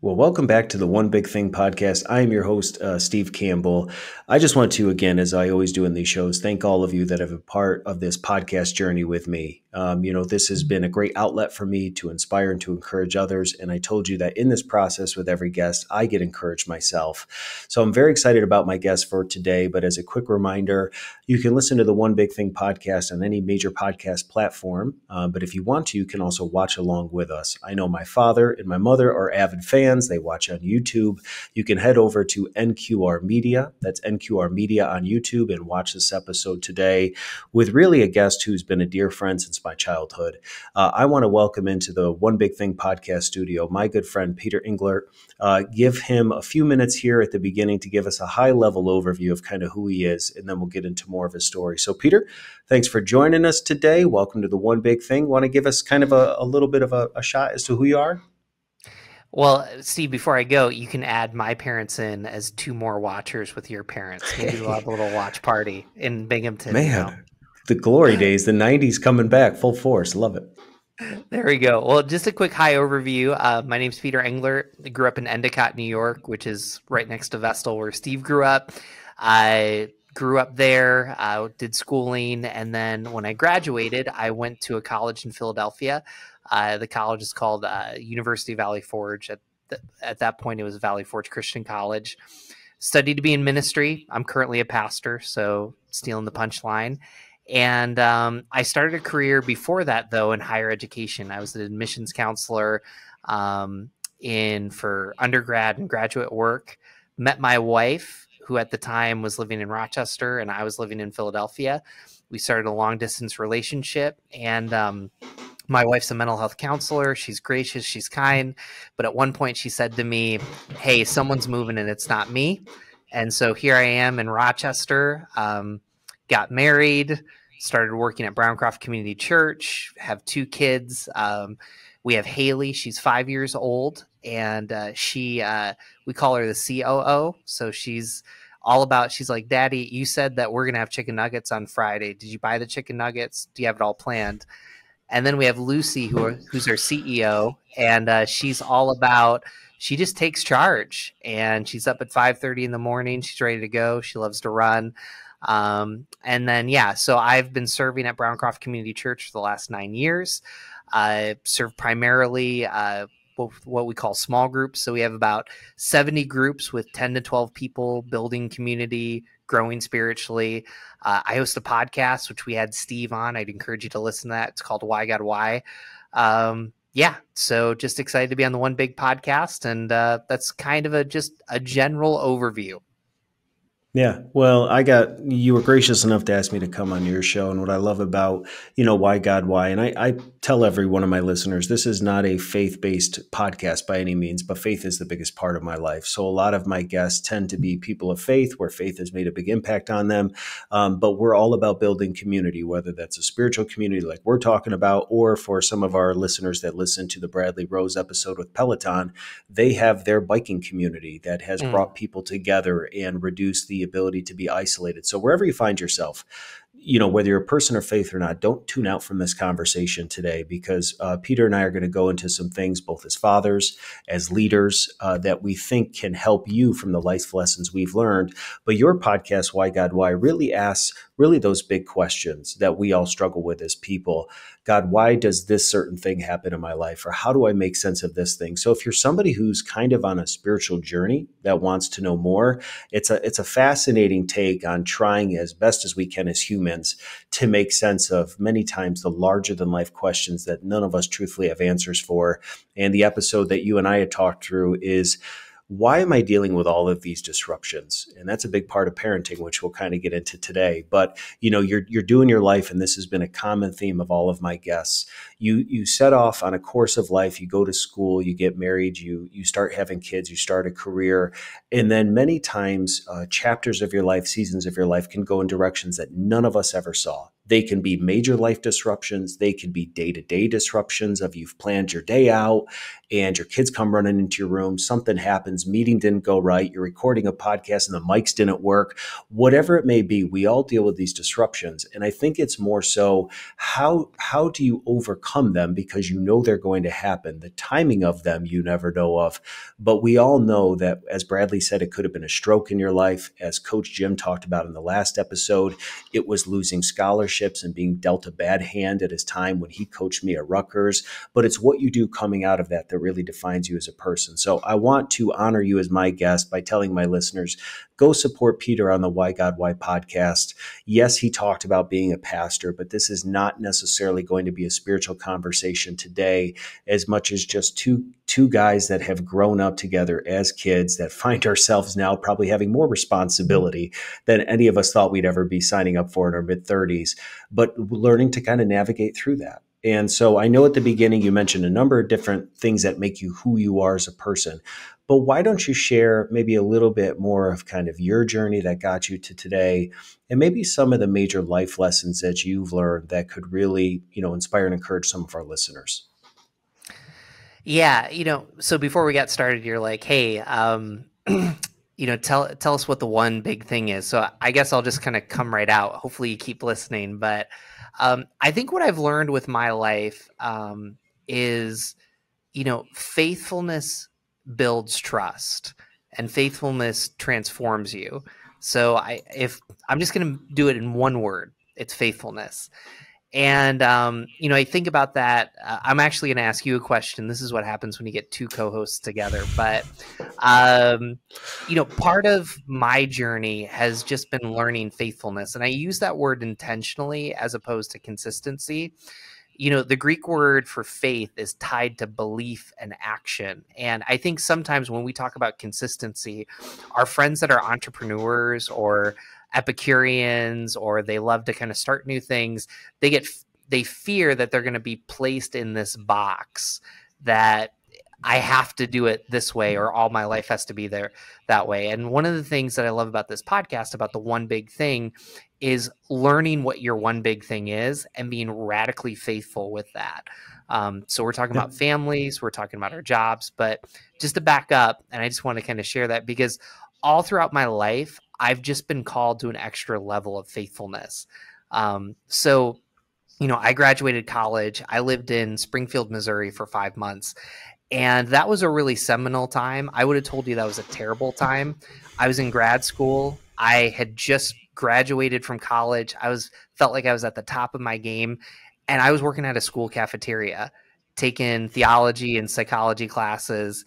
Well, welcome back to the One Big Thing podcast. I am your host, Steve Campbell. I just want to, again, as I always do in these shows, thank all of you that have been part of this podcast journey with me. This has been a great outlet for me to inspire and to encourage others. And I told you that in this process with every guest, I get encouraged myself. So I'm very excited about my guest for today. But as a quick reminder, you can listen to the One Big Thing podcast on any major podcast platform. But if you want to, you can also watch along with us. I know my father and my mother are avid fans. They watch on YouTube. You can head over to NQR Media. That's NQR Media on YouTube and watch this episode today with really a guest who's been a dear friend since my childhood. I want to welcome into the One Big Thing podcast studio my good friend, Peter Englert. Give him a few minutes here at the beginning to give us a high-level overview of kind of who he is, and then we'll get into more of his story. So, Peter, thanks for joining us today. Welcome to the One Big Thing. Want to give us kind of a little bit of a shot as to who you are? Well, Steve, before I go, you can add my parents in as two more watchers with your parents. Maybe we'll have a little watch party in Binghamton. Man, the glory days, the 90s coming back full force. Love it. There we go. Well, just a quick high overview. My name's Peter Englert. I grew up in Endicott, New York, which is right next to Vestal, where Steve grew up. I grew up there, did schooling, and then when I graduated, I went to a college in Philadelphia. The college is called University of Valley Forge. At that point, it was Valley Forge Christian College. Studied to be in ministry. I'm currently a pastor, so stealing the punchline. And I started a career before that, though, in higher education. I was an admissions counselor for undergrad and graduate work. Met my wife, who at the time was living in Rochester, and I was living in Philadelphia. We started a long-distance relationship, and my wife's a mental health counselor. She's gracious. She's kind. But at one point she said to me, hey, someone's moving and it's not me. And so here I am in Rochester, got married, started working at Browncroft Community Church, have two kids. We have Haley. She's 5 years old. And we call her the COO. So she's like, Daddy, you said that we're going to have chicken nuggets on Friday. Did you buy the chicken nuggets? Do you have it all planned? And then we have Lucy, who's our CEO, and she's all about, she just takes charge, and she's up at 5:30 in the morning. She's ready to go. She loves to run. And then, so I've been serving at Browncroft Community Church for the last 9 years. I serve primarily what we call small groups. So we have about 70 groups with 10 to 12 people, building community, growing spiritually. I host a podcast, which we had Steve on. I'd encourage you to listen to that. It's called Why God Why. So just excited to be on the One Big podcast. And that's kind of just a general overview. Yeah. Well, you were gracious enough to ask me to come on your show. And what I love about, Why God, Why? And I tell every one of my listeners, this is not a faith-based podcast by any means, but faith is the biggest part of my life. So a lot of my guests tend to be people of faith where faith has made a big impact on them. But we're all about building community, whether that's a spiritual community like we're talking about, or for some of our listeners that listen to the Bradley Rose episode with Peloton, they have their biking community that has brought people together and reduced the ability to be isolated. So wherever you find yourself, whether you're a person of faith or not, don't tune out from this conversation today, because Peter and I are going to go into some things, both as fathers, as leaders, that we think can help you from the life lessons we've learned. But your podcast, Why God, Why, really asks those big questions that we all struggle with as people. God, why does this certain thing happen in my life? Or how do I make sense of this thing? So if you're somebody who's kind of on a spiritual journey that wants to know more, it's a fascinating take on trying as best as we can as humans to make sense of many times the larger than life questions that none of us truthfully have answers for. And the episode that you and I had talked through is, why am I dealing with all of these disruptions? And that's a big part of parenting, which we'll kind of get into today. But, you're doing your life, and this has been a common theme of all of my guests. You set off on a course of life, you go to school, you get married, you start having kids, you start a career. And then many times chapters of your life, seasons of your life can go in directions that none of us ever saw. They can be major life disruptions. They can be day-to-day disruptions of you've planned your day out and your kids come running into your room. Something happens. Meeting didn't go right. You're recording a podcast and the mics didn't work. Whatever it may be, we all deal with these disruptions. And I think it's more so how do you overcome them, because you know they're going to happen. The timing of them you never know of. But we all know that, as Bradley said, it could have been a stroke in your life. As Coach Jim talked about in the last episode, it was losing scholarships and being dealt a bad hand at his time when he coached me at Rutgers. But it's what you do coming out of that that really defines you as a person. So I want to honor you as my guest by telling my listeners, go support Peter on the Why God Why podcast. Yes, he talked about being a pastor, but this is not necessarily going to be a spiritual conversation today, as much as just two guys that have grown up together as kids that find ourselves now probably having more responsibility than any of us thought we'd ever be signing up for in our mid-30s, but learning to kind of navigate through that. And so I know at the beginning you mentioned a number of different things that make you who you are as a person, but why don't you share maybe a little bit more of kind of your journey that got you to today, and maybe some of the major life lessons that you've learned that could really, inspire and encourage some of our listeners? Yeah, so before we got started, you're like, hey, tell us what the one big thing is. So I guess I'll just kind of come right out. Hopefully you keep listening. But I think what I've learned with my life is, faithfulness builds trust, and faithfulness transforms you. So if I'm just going to do it in one word, it's faithfulness. And, I think about that. I'm actually going to ask you a question. This is what happens when you get two co-hosts together. But, part of my journey has just been learning faithfulness. And I use that word intentionally as opposed to consistency. The Greek word for faith is tied to belief and action. And I think sometimes when we talk about consistency, our friends that are entrepreneurs or Epicureans, or they love to kind of start new things, they fear that they're going to be placed in this box that I have to do it this way, or all my life has to be there that way. And one of the things that I love about this podcast, about the one big thing, is learning what your one big thing is and being radically faithful with that. So we're talking about families, we're talking about our jobs, but just to back up, and I just want to kind of share that because all throughout my life, I've just been called to an extra level of faithfulness. So I graduated college. I lived in Springfield, Missouri for 5 months. And that was a really seminal time. I would have told you that was a terrible time. I was in grad school. I had just graduated from college. Felt like I was at the top of my game. And I was working at a school cafeteria, taking theology and psychology classes.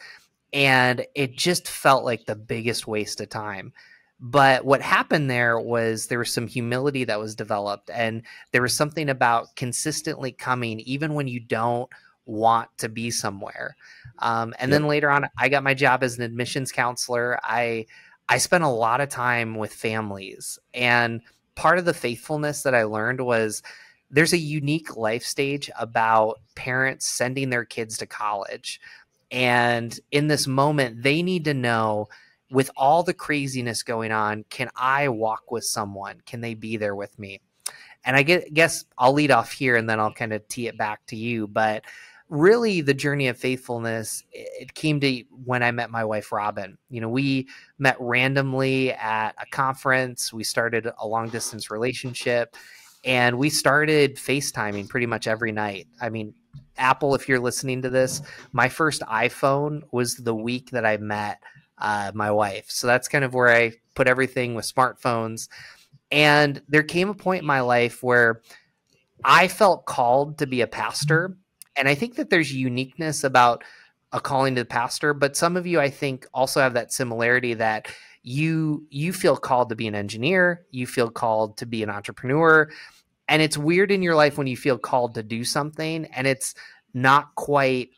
And it just felt like the biggest waste of time. But what happened there was some humility that was developed, and there was something about consistently coming, even when you don't want to be somewhere. And then later on, I got my job as an admissions counselor. I spent a lot of time with families, and part of the faithfulness that I learned was there's a unique life stage about parents sending their kids to college. And in this moment, they need to know, with all the craziness going on, can I walk with someone? Can they be there with me? And I guess I'll lead off here and then I'll kind of tee it back to you. But really, the journey of faithfulness, it came to when I met my wife, Robin. We met randomly at a conference. We started a long distance relationship, and we started FaceTiming pretty much every night. I mean, Apple, if you're listening to this, my first iPhone was the week that I met my wife. So that's kind of where I put everything with smartphones. And there came a point in my life where I felt called to be a pastor. And I think that there's uniqueness about a calling to the pastor, but some of you, I think, also have that similarity that you feel called to be an engineer, you feel called to be an entrepreneur. And it's weird in your life when you feel called to do something and it's not right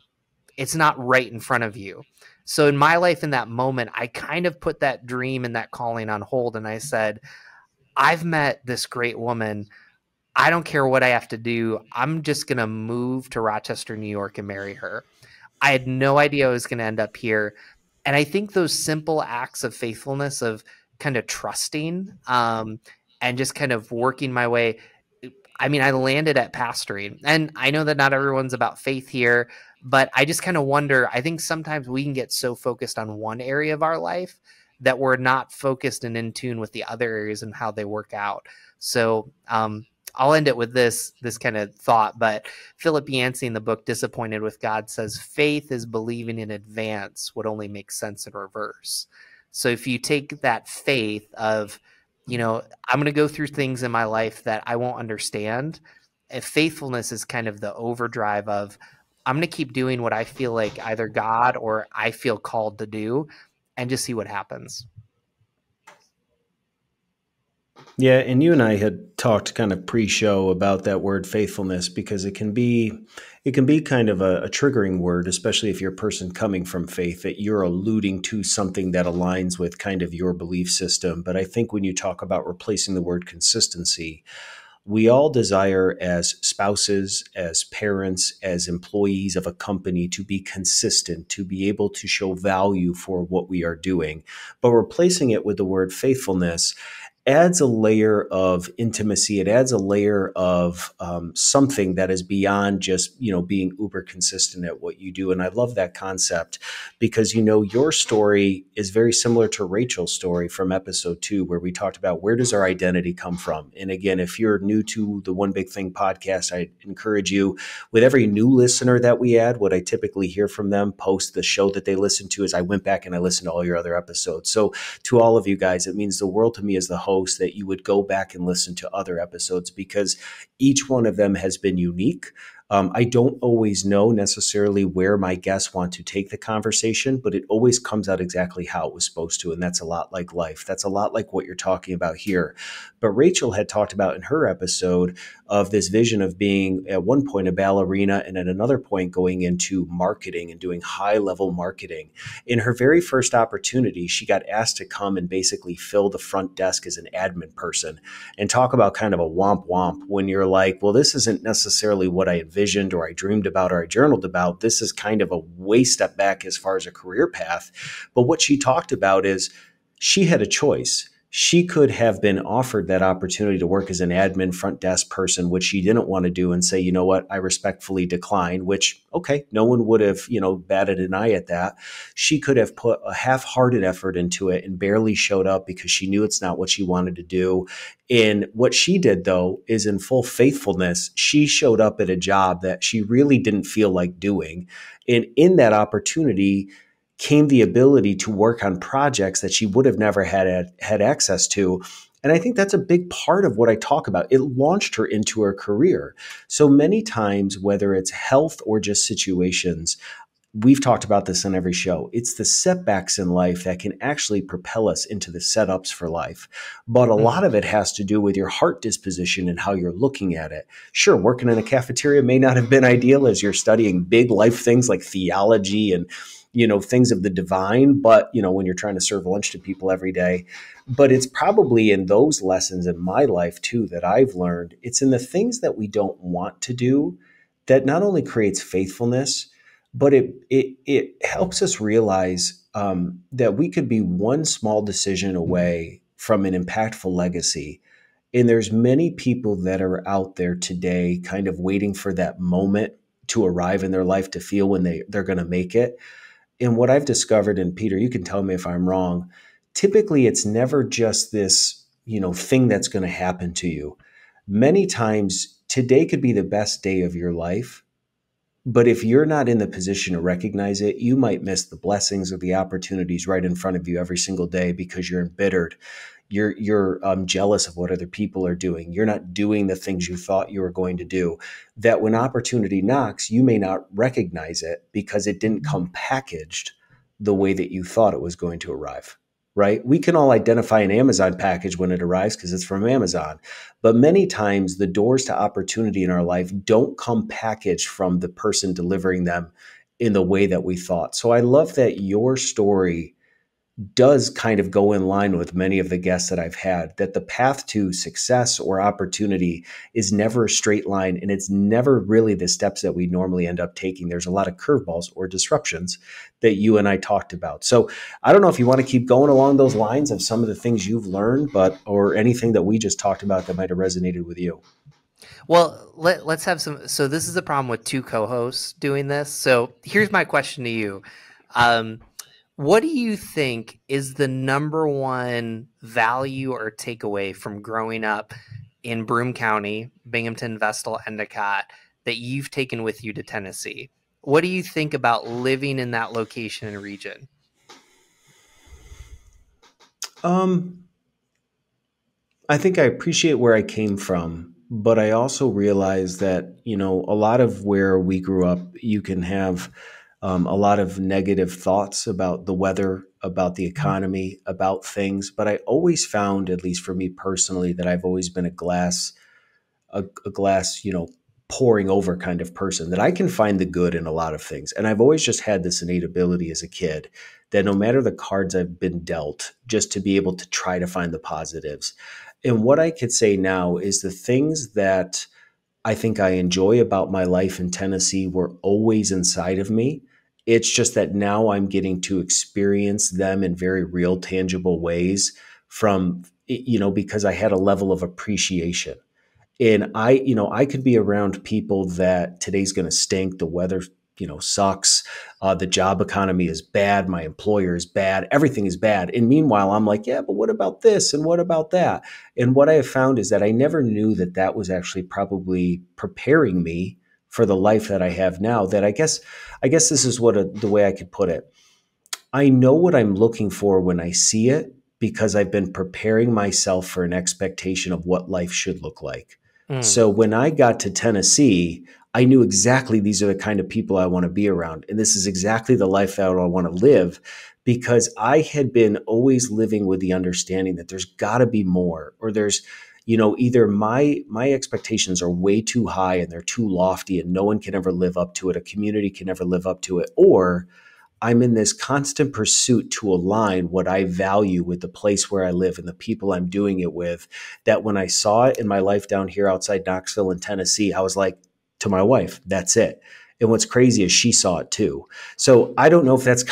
in front of you. So in my life, in that moment, I kind of put that dream and that calling on hold. And I said, I've met this great woman. I don't care what I have to do. I'm just going to move to Rochester, New York and marry her. I had no idea I was going to end up here. And I think those simple acts of faithfulness, of kind of trusting and just kind of working my way, I mean, I landed at pastoring, and I know that not everyone's about faith here, but I just kind of wonder, I think sometimes we can get so focused on one area of our life that we're not focused and in tune with the other areas and how they work out. So, I'll end it with this kind of thought, but Philip Yancey in the book Disappointed with God says faith is believing in advance what only makes sense in reverse. So if you take that faith of, I'm going to go through things in my life that I won't understand, if faithfulness is kind of the overdrive of, I'm going to keep doing what I feel like either God or I feel called to do, and just see what happens. Yeah, and you and I had talked kind of pre-show about that word faithfulness because it can be kind of a triggering word, especially if you're a person coming from faith, that you're alluding to something that aligns with kind of your belief system. But I think when you talk about replacing the word consistency, we all desire as spouses, as parents, as employees of a company to be consistent, to be able to show value for what we are doing. But replacing it with the word faithfulness adds a layer of intimacy. It adds a layer of something that is beyond just, being uber consistent at what you do. And I love that concept because, your story is very similar to Rachel's story from episode 2, where we talked about where does our identity come from? And again, if you're new to the One Big Thing podcast, I encourage you, with every new listener that we add, what I typically hear from them post the show that they listen to is I went back and I listened to all your other episodes. So to all of you guys, it means the world to me as the host that you would go back and listen to other episodes because each one of them has been unique. I don't always know necessarily where my guests want to take the conversation, but it always comes out exactly how it was supposed to. And that's a lot like life. That's a lot like what you're talking about here. But Rachel had talked about in her episode of this vision of being at one point a ballerina and at another point going into marketing and doing high level marketing. In her very first opportunity, she got asked to come and basically fill the front desk as an admin person and talk about kind of a womp womp when you're like, well, this isn't necessarily what I envisioned or I dreamed about or I journaled about. This is kind of a way step back as far as a career path. But what she talked about is she had a choice. She could have been offered that opportunity to work as an admin front desk person, which she didn't want to do, and say, you know what, I respectfully decline, which, okay, no one would have, batted an eye at that. She could have put a half-hearted effort into it and barely showed up because she knew it's not what she wanted to do. And what she did, though, is in full faithfulness, she showed up at a job that she really didn't feel like doing. And in that opportunity came the ability to work on projects that she would have never had access to. And I think that's a big part of what I talk about. It launched her into her career. So many times, whether it's health or just situations, we've talked about this on every show. It's the setbacks in life that can actually propel us into the setups for life. But a lot of it has to do with your heart disposition and how you're looking at it. Sure, working in a cafeteria may not have been ideal as you're studying big life things like theology and things of the divine, but when you're trying to serve lunch to people every day. But it's probably in those lessons in my life too that I've learned. It's in the things that we don't want to do that not only creates faithfulness, but it helps us realize that we could be one small decision away from an impactful legacy. And there's many people that are out there today kind of waiting for that moment to arrive in their life to feel when they're going to make it. And what I've discovered, and Peter, you can tell me if I'm wrong, typically it's never just this, thing that's going to happen to you. Many times today could be the best day of your life. But if you're not in the position to recognize it, you might miss the blessings or the opportunities right in front of you every single day because you're embittered. You're jealous of what other people are doing. You're not doing the things you thought you were going to do. That when opportunity knocks, you may not recognize it because it didn't come packaged the way that you thought it was going to arrive. Right? We can all identify an Amazon package when it arrives because it's from Amazon. But many times the doors to opportunity in our life don't come packaged from the person delivering them in the way that we thought. So I love that your story does kind of go in line with many of the guests that I've had, that the path to success or opportunity is never a straight line, and it's never really the steps that we normally end up taking. There's a lot of curveballs or disruptions that you and I talked about. So I don't know if you want to keep going along those lines of some of the things you've learned, or anything that we just talked about that might have resonated with you. Well, let's have some. So this is the problem with two co-hosts doing this. So here's my question to you. Um, what do you think is the number one value or takeaway from growing up in Broome County, Binghamton, Vestal, Endicott, that you've taken with you to Tennessee? What do you think about living in that location and region? Um, I think I appreciate where I came from, but I also realize that, a lot of where we grew up, you can have a lot of negative thoughts about the weather, about the economy, about things. But I always found, at least for me personally, that I've always been a glass, pouring over kind of person, that I can find the good in a lot of things. And I've always just had this innate ability as a kid that no matter the cards I've been dealt, just to be able to try to find the positives. And what I could say now is the things that I think I enjoy about my life in Tennessee were always inside of me. It's just that now I'm getting to experience them in very real, tangible ways from, because I had a level of appreciation. And I could be around people that today's going to stink. The weather, sucks. The job economy is bad. My employer is bad. Everything is bad. And meanwhile, I'm like, yeah, but what about this? And what about that? And what I have found is that I never knew that that was actually probably preparing me for the life that I have now. That I guess this is the way I could put it. I know what I'm looking for when I see it because I've been preparing myself for an expectation of what life should look like. Mm, So when I got to Tennessee, I knew exactly these are the kind of people I want to be around. And this is exactly the life that I want to live because I had been always living with the understanding that there's got to be more, or there's, either my expectations are way too high and they're too lofty and no one can ever live up to it. A community can never live up to it, or I'm in this constant pursuit to align what I value with the place where I live and the people I'm doing it with. That when I saw it in my life down here outside Knoxville in Tennessee, I was like, to my wife, that's it. And what's crazy is she saw it too. So I don't know if that's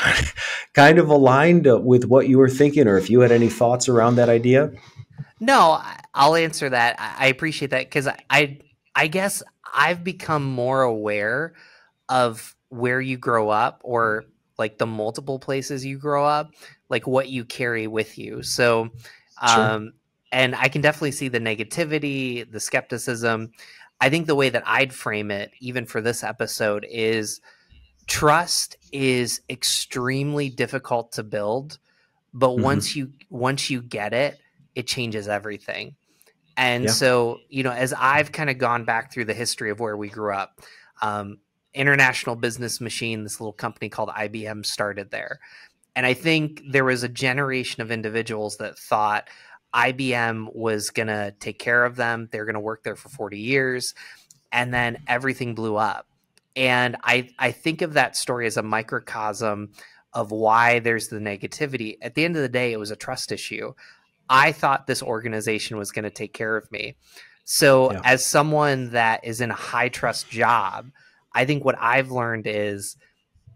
kind of aligned with what you were thinking, or if you had any thoughts around that idea. no, I'll answer that. I appreciate that because I guess I've become more aware of where you grow up, or like the multiple places you grow up, like what you carry with you. So, Sure. um, and I can definitely see the negativity, the skepticism. I think the way that I'd frame it, even for this episode, is trust is extremely difficult to build, but Hmm. once you get it, it changes everything. And Yeah. so, as I've kind of gone back through the history of where we grew up, um, International Business Machine, this little company called IBM, started there. And I think there was a generation of individuals that thought IBM was going to take care of them. They're going to work there for 40 years. And then everything blew up. And I think of that story as a microcosm of why there's the negativity. At the end of the day, it was a trust issue. I thought this organization was going to take care of me. So, Yeah. as someone that is in a high trust job, I think what I've learned is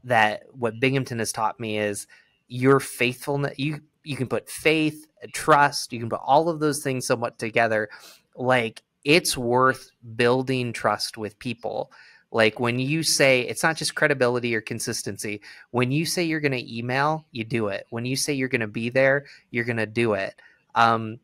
that what Binghamton has taught me is your faithfulness. You can put faith, trust, you can put all of those things somewhat together. Like, it's worth building trust with people. Like, when you say it's not just credibility or consistency, when you say you're going to email, you do it. When you say you're going to be there, you're going to do it. Um,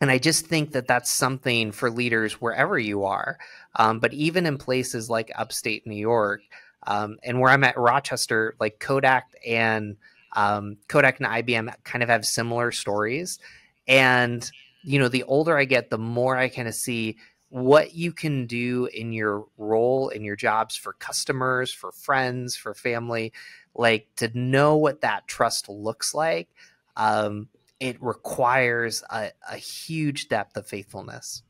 and I just think that that's something for leaders wherever you are. But even in places like upstate New York, and where I'm at, Rochester, like Kodak and IBM kind of have similar stories. And, the older I get, the more I kind of see what you can do in your role, in your jobs, for customers, for friends, for family, like to know what that trust looks like. It requires a huge depth of faithfulness.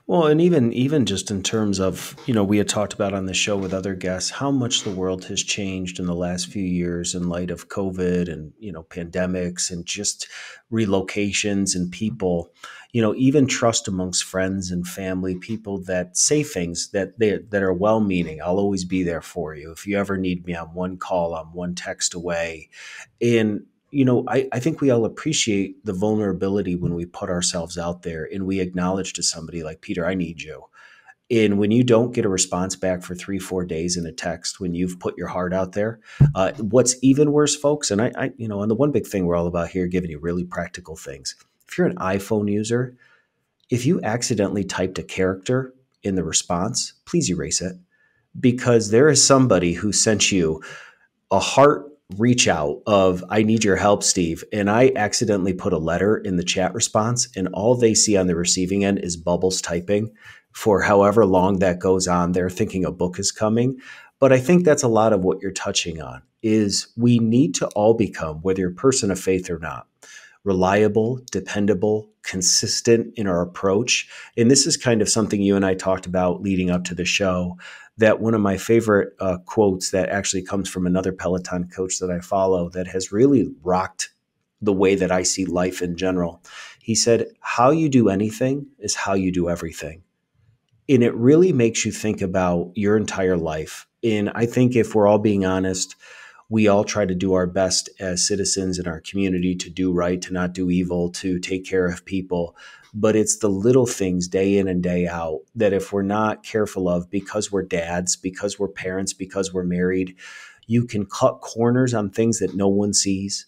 Well, and even just in terms of, we had talked about on the show with other guests how much the world has changed in the last few years in light of COVID and, pandemics and just relocations and people, even trust amongst friends and family, people that say things that are well-meaning. I'll always be there for you. If you ever need me, I'm one call, I'm one text away. And I think we all appreciate the vulnerability when we put ourselves out there and we acknowledge to somebody like, Peter, I need you. And when you don't get a response back for 3, 4 days in a text, when you've put your heart out there, what's even worse, folks, and and the one big thing we're all about here, giving you really practical things. If you're an iPhone user, if you accidentally typed a character in the response, please erase it, because there is somebody who sent you a heart reach out of, I need your help, Steve. And I accidentally put a letter in the chat response, and all they see on the receiving end is bubbles typing for however long that goes on. They're thinking a book is coming. But I think that's a lot of what you're touching on is we need to all become, whether you're a person of faith or not, reliable, dependable, consistent in our approach. And this is kind of something you and I talked about leading up to the show, that one of my favorite quotes that actually comes from another Peloton coach that I follow that has really rocked the way that I see life in general. He said, how you do anything is how you do everything. And it really makes you think about your entire life. And I think if we're all being honest, we all try to do our best as citizens in our community to do right, to not do evil, to take care of people. But it's the little things day in and day out that if we're not careful of, because we're dads, because we're parents, because we're married, you can cut corners on things that no one sees.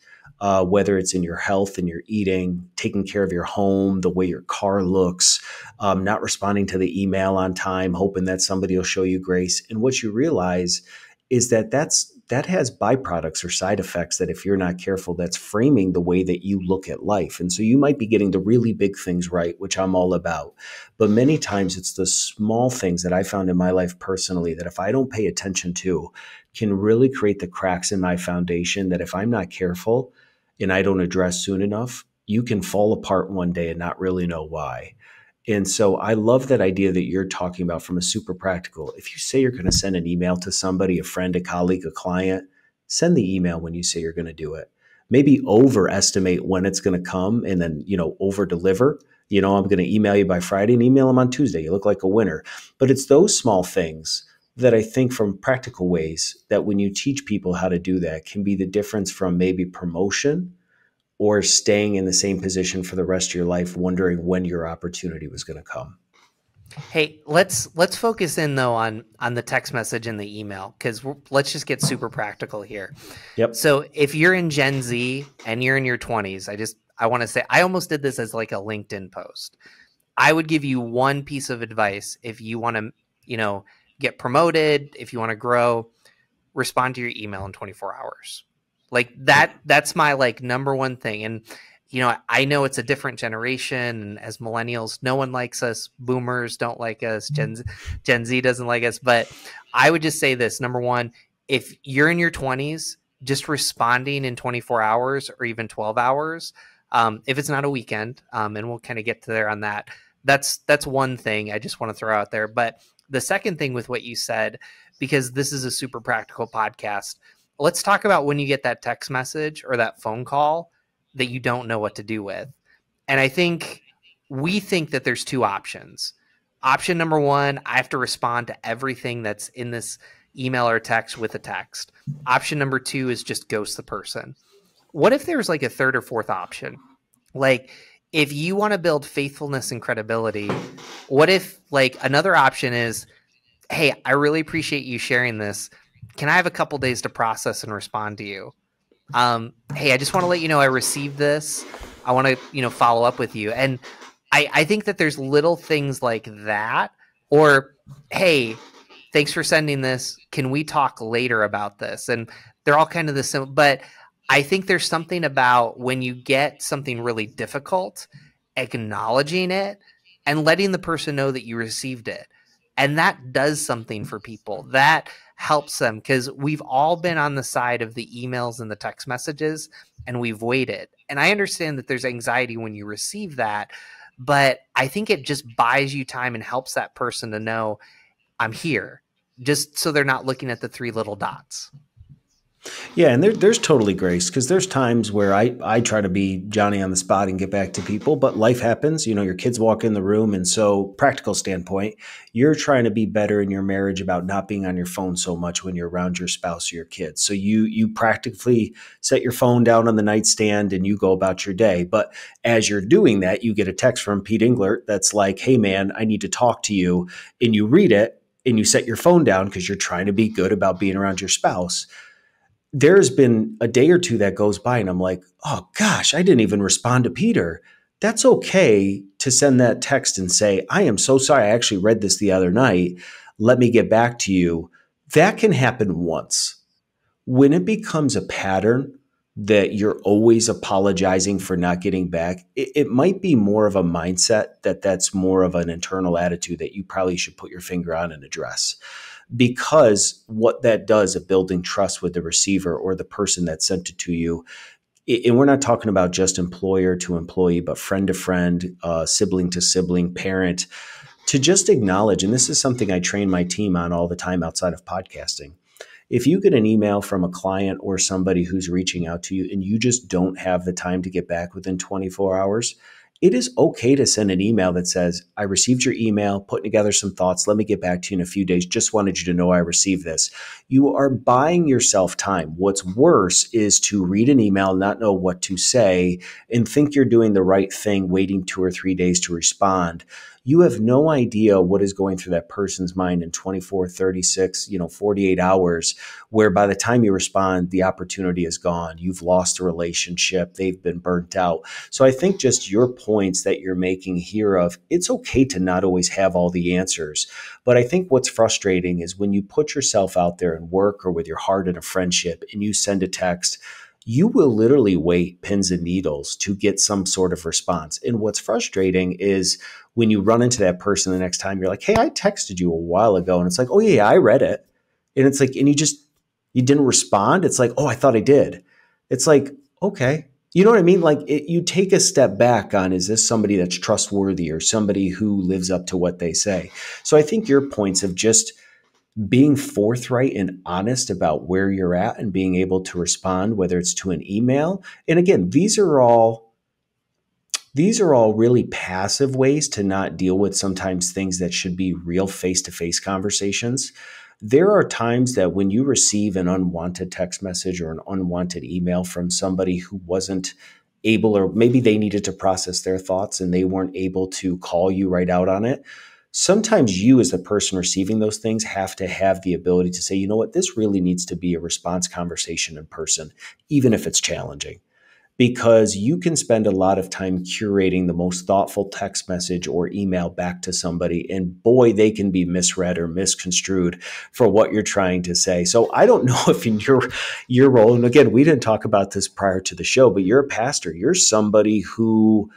Whether it's in your health and your eating, taking care of your home, the way your car looks, not responding to the email on time, hoping that somebody will show you grace. And what you realize is that has byproducts or side effects that if you're not careful, that's framing the way that you look at life. And so you might be getting the really big things right, which I'm all about. But many times it's the small things that I found in my life personally that if I don't pay attention to, can really create the cracks in my foundation that if I'm not careful and I don't address soon enough, you can fall apart one day and not really know why. And so I love that idea that you're talking about from a super practical. If you say you're going to send an email to somebody, a friend, a colleague, a client, send the email when you say you're going to do it. Maybe overestimate when it's going to come and then, over deliver. I'm going to email you by Friday and email them on Tuesday. You look like a winner. But it's those small things that I think from practical ways that when you teach people how to do that can be the difference from maybe promotion or staying in the same position for the rest of your life, wondering when your opportunity was going to come. Hey, let's focus in though on the text message and the email, because let's just get super practical here. Yep. So if you're in Gen Z and you're in your 20s, I want to say I almost did this as like a LinkedIn post. I would give you one piece of advice if you want to, get promoted, if you want to grow, respond to your email in 24 hours. Like that's my like number one thing. And I know it's a different generation, and as millennials, no one likes us. Boomers don't like us. Gen Z doesn't like us. But I would just say this: number one, if you're in your 20s, just responding in 24 hours or even 12 hours, if it's not a weekend, and we'll kind of get to there on that. That's one thing I just want to throw out there. But the second thing with what you said, because this is a super practical podcast, let's talk about when you get that text message or that phone call that you don't know what to do with. And I think we think that there's two options. Option number one, I have to respond to everything that's in this email or text with a text. Option number two is just ghost the person. What if there's like a third or fourth option? Like if you want to build faithfulness and credibility, what if like another option is, hey, I really appreciate you sharing this. Can I have a couple days to process and respond to you? Hey, I just want to let you know I received this. I want to, follow up with you. And I think that there's little things like that. Or, hey, thanks for sending this. Can we talk later about this? And they're all kind of the same. But I think there's something about when you get something really difficult, acknowledging it and letting the person know that you received it. And that does something for people. That helps them, because we've all been on the side of the emails and the text messages, and we've waited. And I understand that there's anxiety when you receive that, but I think it just buys you time and helps that person to know I'm here, just so they're not looking at the three little dots. Yeah, and there's totally grace because there's times where I try to be Johnny on the spot and get back to people, but life happens. You know, your kids walk in the room, and so practical standpoint, you're trying to be better in your marriage about not being on your phone so much when you're around your spouse or your kids. So you practically set your phone down on the nightstand and you go about your day. But as you're doing that, you get a text from Pete Englert that's like, "Hey man, I need to talk to you," and you read it and you set your phone down because you're trying to be good about being around your spouse. There's been a day or two that goes by and I'm like, oh gosh, I didn't even respond to Peter. That's okay to send that text and say, I am so sorry. I actually read this the other night. Let me get back to you. That can happen once. When it becomes a pattern that you're always apologizing for not getting back, it might be more of a mindset that's more of an internal attitude that you probably should put your finger on and address, because what that does of building trust with the receiver or the person that sent it to you, and we're not talking about just employer to employee, but friend to friend, sibling to sibling, parent, to just acknowledge, and this is something I train my team on all the time outside of podcasting. If you get an email from a client or somebody who's reaching out to you and you just don't have the time to get back within 24 hours, it is okay to send an email that says, I received your email, putting together some thoughts. Let me get back to you in a few days. Just wanted you to know I received this. You are buying yourself time. What's worse is to read an email, not know what to say, and think you're doing the right thing, waiting 2 or 3 days to respond. You have no idea what is going through that person's mind in 24, 36, 48 hours, where by the time you respond, the opportunity is gone. You've lost a relationship. They've been burnt out. So I think just your points that you're making here of it's okay to not always have all the answers. But I think what's frustrating is when you put yourself out there in work or with your heart in a friendship and you send a text, you will literally wait pins and needles to get some sort of response. And what's frustrating is when you run into that person the next time, you're like, hey, I texted you a while ago. And it's like, oh yeah, I read it. And it's like, and you didn't respond. It's like, oh, I thought I did. It's like, okay. You know what I mean? Like you take a step back on, is this somebody that's trustworthy or somebody who lives up to what they say? So I think your points of just being forthright and honest about where you're at and being able to respond, whether it's to an email. And again, these are all really passive ways to not deal with sometimes things that should be real face-to-face conversations. There are times that when you receive an unwanted text message or an unwanted email from somebody who wasn't able, or maybe they needed to process their thoughts and they weren't able to call you right out on it. Sometimes you, as the person receiving those things, have to have the ability to say, you know what, this really needs to be a response conversation in person, even if it's challenging, because you can spend a lot of time curating the most thoughtful text message or email back to somebody. And boy, they can be misread or misconstrued for what you're trying to say. So I don't know if in your role, and again, we didn't talk about this prior to the show, but you're a pastor. You're somebody who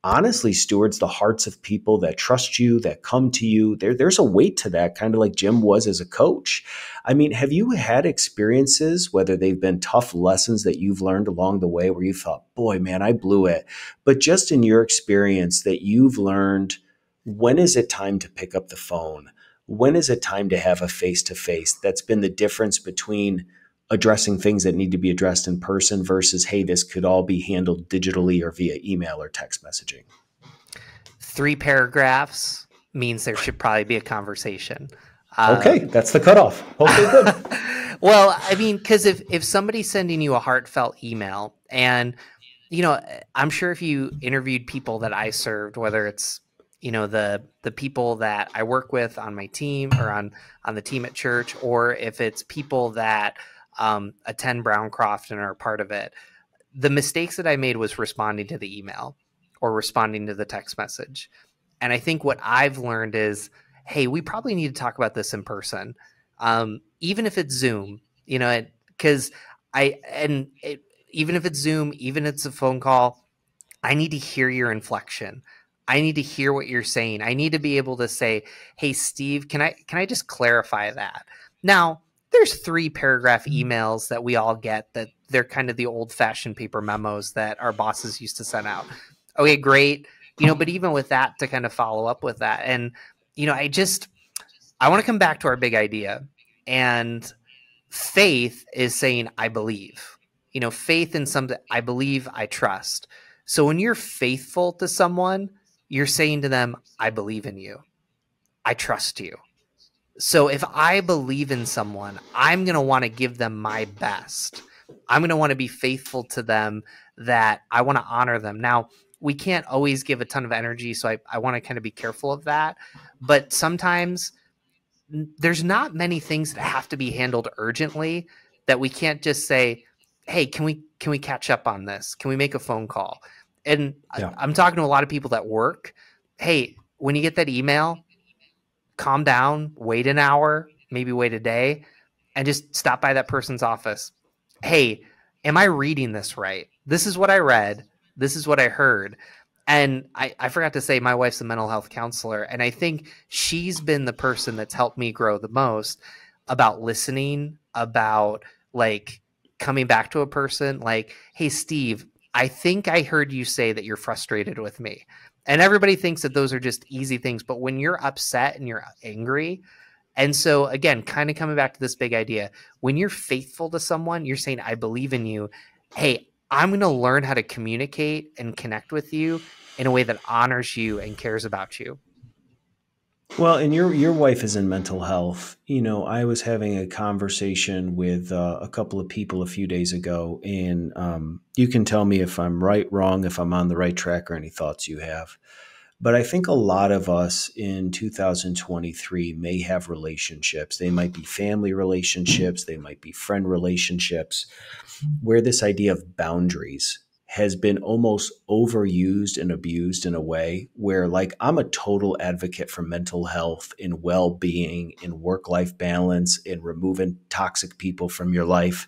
honestly stewards the hearts of people that trust you, that come to you. There's a weight to that, kind of like Jim was as a coach. I mean, have you had experiences, whether they've been tough lessons that you've learned along the way where you thought, boy, man, I blew it, but just in your experience that you've learned, when is it time to pick up the phone? When is it time to have a face-to-face? That's been the difference between addressing things that need to be addressed in person versus, hey, this could all be handled digitally or via email or text messaging. 3 paragraphs means there should probably be a conversation. Okay, that's the cutoff. Okay, good. Well, I mean, because if somebody's sending you a heartfelt email, and I'm sure if you interviewed people that I served, whether it's the people that I work with on my team or on the team at church, or if it's people that attend Browncroft and are part of it, the mistakes that I made was responding to the email or responding to the text message. And I think what I've learned is, hey, we probably need to talk about this in person, even if it's Zoom, because even if it's Zoom, even if it's a phone call, I need to hear your inflection. I need to hear what you're saying. I need to be able to say, hey, Steve, can I just clarify that? Now, there's 3 paragraph emails that we all get that they're kind of the old fashioned paper memos that our bosses used to send out. Okay, great. But even with that, to kind of follow up with that. And, I want to come back to our big idea. And Faith is saying, I believe. Faith in something, I believe, I trust. So when you're faithful to someone, you're saying to them, I believe in you. I trust you. So if I believe in someone, I'm going to want to give them my best. I'm going to want to be faithful to them, that I want to honor them. Now, we can't always give a ton of energy, so I want to kind of be careful of that. But sometimes there's not many things that have to be handled urgently, that we can't just say, hey, can we catch up on this? Can we make a phone call? And Yeah. I'm talking to a lot of people that work. Hey, when you get that email, calm down, wait an hour, maybe wait a day, and just stop by that person's office. Hey, am I reading this right? This is what I read. This is what I heard. And I forgot to say, my wife's a mental health counselor, and I think she's been the person that's helped me grow the most about listening, about like coming back to a person like, hey, Steve, I think I heard you say that you're frustrated with me. And everybody thinks that those are just easy things. But when you're upset and you're angry, and so again, kind of coming back to this big idea, when you're faithful to someone, you're saying, I believe in you. Hey, I'm going to learn how to communicate and connect with you in a way that honors you and cares about you. Well, and your wife is in mental health. I was having a conversation with a couple of people a few days ago, and you can tell me if I'm right, wrong, if I'm on the right track, or any thoughts you have. But I think a lot of us in 2023 may have relationships. They might be family relationships, they might be friend relationships, where this idea of boundaries has been almost overused and abused in a way where, like, I'm a total advocate for mental health and well-being and work-life balance and removing toxic people from your life.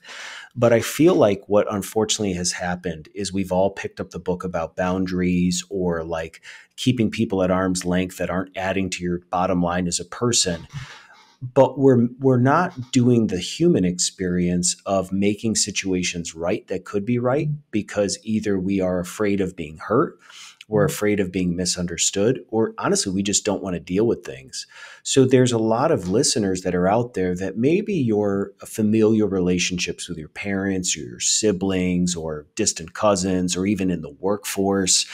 But I feel like what unfortunately has happened is we've all picked up the book about boundaries, or like keeping people at arm's length that aren't adding to your bottom line as a person. But we're not doing the human experience of making situations right that could be right, because either we are afraid of being hurt, we're afraid of being misunderstood, or honestly, we just don't want to deal with things. So there's a lot of listeners that are out there that maybe your familial relationships with your parents or your siblings or distant cousins, or even in the workforce,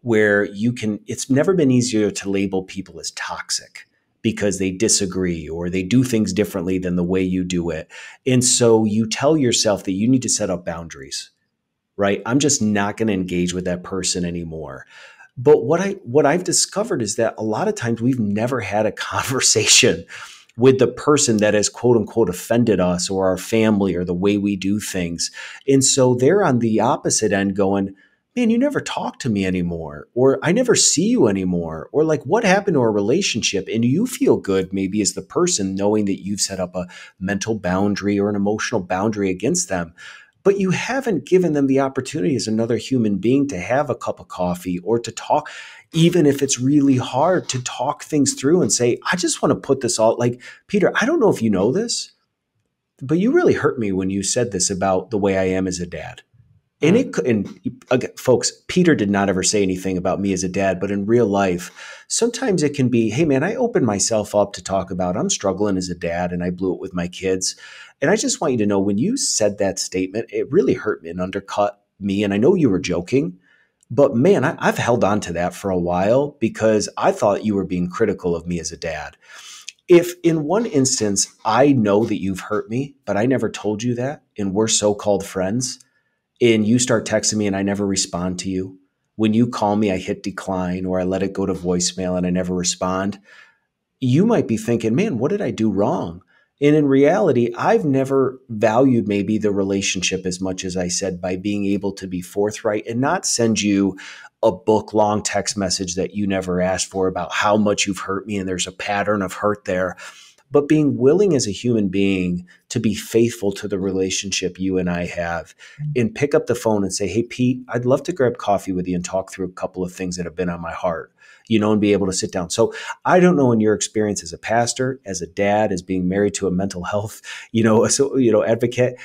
where it's never been easier to label people as toxic because they disagree or they do things differently than the way you do it. And so you tell yourself that you need to set up boundaries, right? I'm just not going to engage with that person anymore. But what I've discovered is that a lot of times we've never had a conversation with the person that has quote unquote offended us or our family or the way we do things. And so they're on the opposite end going, man, you never talk to me anymore, or I never see you anymore, or like, what happened to our relationship? And you feel good maybe as the person knowing that you've set up a mental boundary or an emotional boundary against them, but you haven't given them the opportunity as another human being to have a cup of coffee or to talk, even if it's really hard to talk things through and say, I just want to put this all, like, Peter, I don't know if you know this, but you really hurt me when you said this about the way I am as a dad. And again, folks, Peter did not ever say anything about me as a dad, but in real life, sometimes it can be, hey man, I opened myself up to talk about I'm struggling as a dad and I blew it with my kids. And I just want you to know, when you said that statement, it really hurt me and undercut me. And I know you were joking, but man, I've held on to that for a while because I thought you were being critical of me as a dad. If in one instance, I know that you've hurt me, but I never told you that, and we're so-called friends, and you start texting me and I never respond to you. When you call me, I hit decline or I let it go to voicemail and I never respond. You might be thinking, man, what did I do wrong? And in reality, I've never valued maybe the relationship as much as I said by being able to be forthright and not send you a book long text message that you never asked for about how much you've hurt me and there's a pattern of hurt there, but being willing as a human being to be faithful to the relationship you and I have, and pick up the phone and say, hey, Pete, I'd love to grab coffee with you and talk through a couple of things that have been on my heart, and be able to sit down. So I don't know, in your experience as a pastor, as a dad, as being married to a mental health, advocate,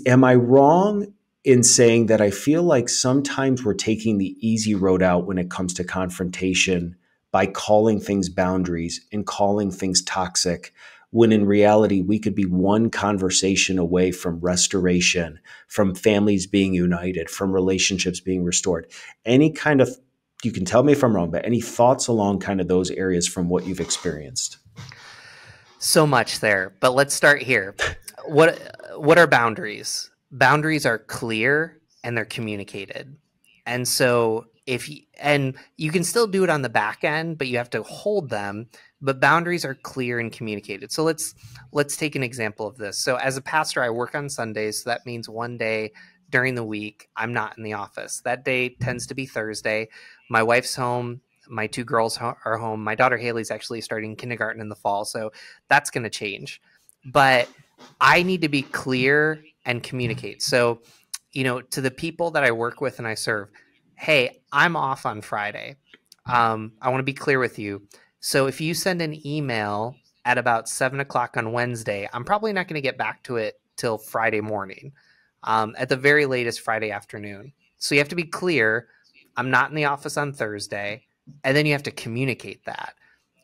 am I wrong in saying that I feel like sometimes we're taking the easy road out when it comes to confrontation by calling things boundaries and calling things toxic, when in reality, we could be one conversation away from restoration, from families being united, from relationships being restored. Any kind of, you can tell me if I'm wrong, but any thoughts along kind of those areas from what you've experienced? So much there, but let's start here. What are boundaries? Boundaries are clear and they're communicated. And so and you can still do it on the back end, but you have to hold them, but boundaries are clear and communicated. So let's take an example of this. So as a pastor, I work on Sundays, so that means one day during the week I'm not in the office. That day tends to be Thursday. My wife's home, my two girls are home. My daughter Haley's actually starting kindergarten in the fall, so that's going to change. But I need to be clear and communicate. So, to the people that I work with and I serve, hey, I'm off on Friday. I want to be clear with you. So if you send an email at about 7 o'clock on Wednesday, I'm probably not going to get back to it till Friday morning, at the very latest Friday afternoon. So you have to be clear. I'm not in the office on Thursday. And then you have to communicate that.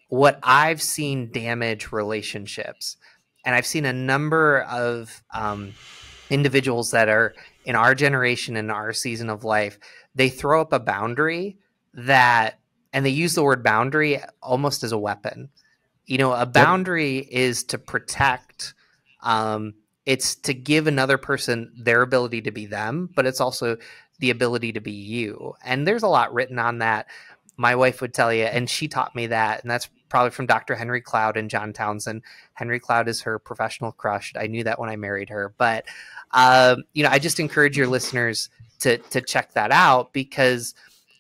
What I've seen damage relationships, and I've seen a number of individuals that are in our generation, in our season of life, they throw up a boundary and they use the word boundary almost as a weapon. A Yep. boundary is to protect. It's to give another person their ability to be them, but it's also the ability to be you. And there's a lot written on that. My wife would tell you, and she taught me that, and that's probably from Dr. Henry Cloud and John Townsend. Henry Cloud is her professional crush. I knew that when I married her, but I just encourage your listeners to check that out, because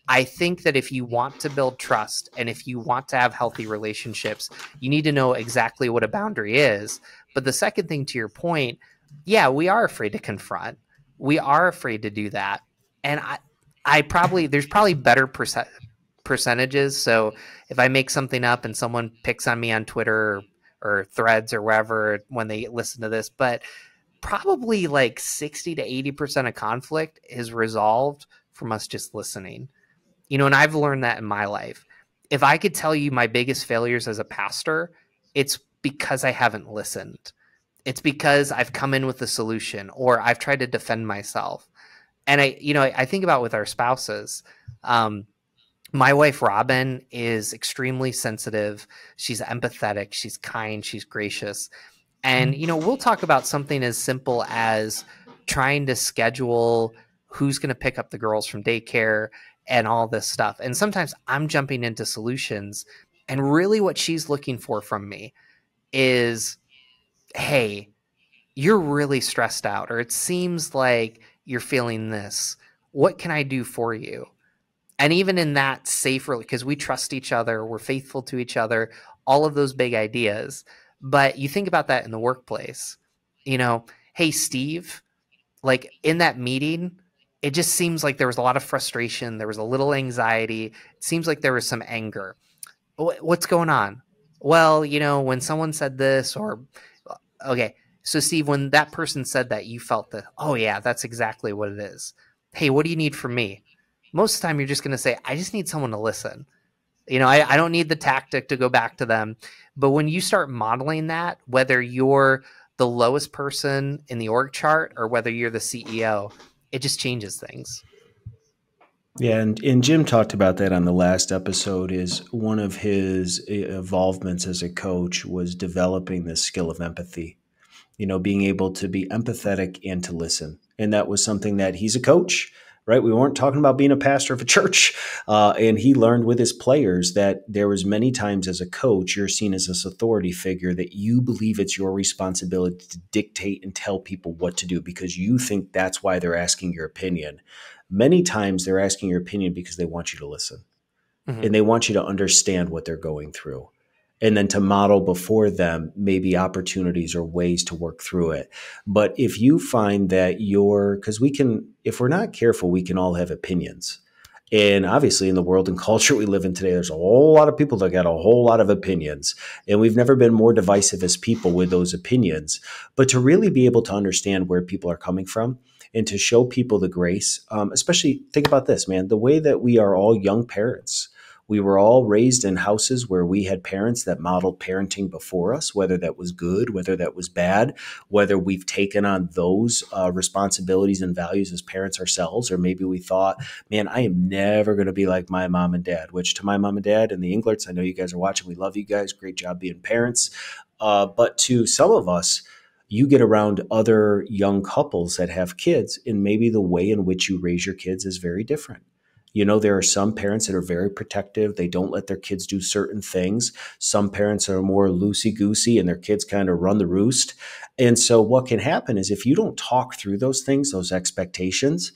I think that if you want to build trust and if you want to have healthy relationships, you need to know exactly what a boundary is. But the second thing, to your point, yeah, we are afraid to confront. We are afraid to do that. And there's probably better percentages. So if I make something up and someone picks on me on Twitter or Threads or wherever when they listen to this, but probably like 60 to 80% of conflict is resolved from us just listening. And I've learned that in my life. If I could tell you my biggest failures as a pastor, it's because I haven't listened. It's because I've come in with a solution or I've tried to defend myself. And I think about with our spouses. My wife, Robin, is extremely sensitive. She's empathetic. She's kind. She's gracious. And, we'll talk about something as simple as trying to schedule who's going to pick up the girls from daycare and all this stuff. And sometimes I'm jumping into solutions. And really what she's looking for from me is, hey, you're really stressed out, or it seems like you're feeling this. What can I do for you? And even in that safer, because we trust each other, we're faithful to each other, all of those big ideas. But you think about that in the workplace, hey, Steve, like in that meeting, it just seems like there was a lot of frustration. There was a little anxiety. It seems like there was some anger. What's going on? Well, when someone said this, or, okay. So Steve, when that person said that, you felt that, oh yeah, that's exactly what it is. Hey, what do you need from me? Most of the time you're just going to say, I just need someone to listen. I don't need the tactic to go back to them. But when you start modeling that, whether you're the lowest person in the org chart or whether you're the CEO, it just changes things. Yeah, and Jim talked about that on the last episode. Is one of his involvements as a coach was developing this skill of empathy, being able to be empathetic and to listen. And that was something that he's a coach, right? We weren't talking about being a pastor of a church. And he learned with his players that there was many times as a coach, you're seen as this authority figure that you believe it's your responsibility to dictate and tell people what to do because you think that's why they're asking your opinion. Many times they're asking your opinion because they want you to listen and they want you to understand what they're going through. And then to model before them maybe opportunities or ways to work through it. But if you find that because if we're not careful, we can all have opinions. And obviously in the world and culture we live in today, there's a whole lot of people that got a whole lot of opinions. And we've never been more divisive as people with those opinions. But to really be able to understand where people are coming from and to show people the grace, especially think about this, man, the way that we are all young parents. We were all raised in houses where we had parents that modeled parenting before us, whether that was good, whether that was bad, whether we've taken on those responsibilities and values as parents ourselves, or maybe we thought, man, I am never going to be like my mom and dad, which to my mom and dad and the Englerts, I know you guys are watching. We love you guys. Great job being parents. But to some of us, you get around other young couples that have kids, and maybe the way in which you raise your kids is very different. There are some parents that are very protective. They don't let their kids do certain things. Some parents are more loosey-goosey and their kids kind of run the roost. And so what can happen is if you don't talk through those things, those expectations,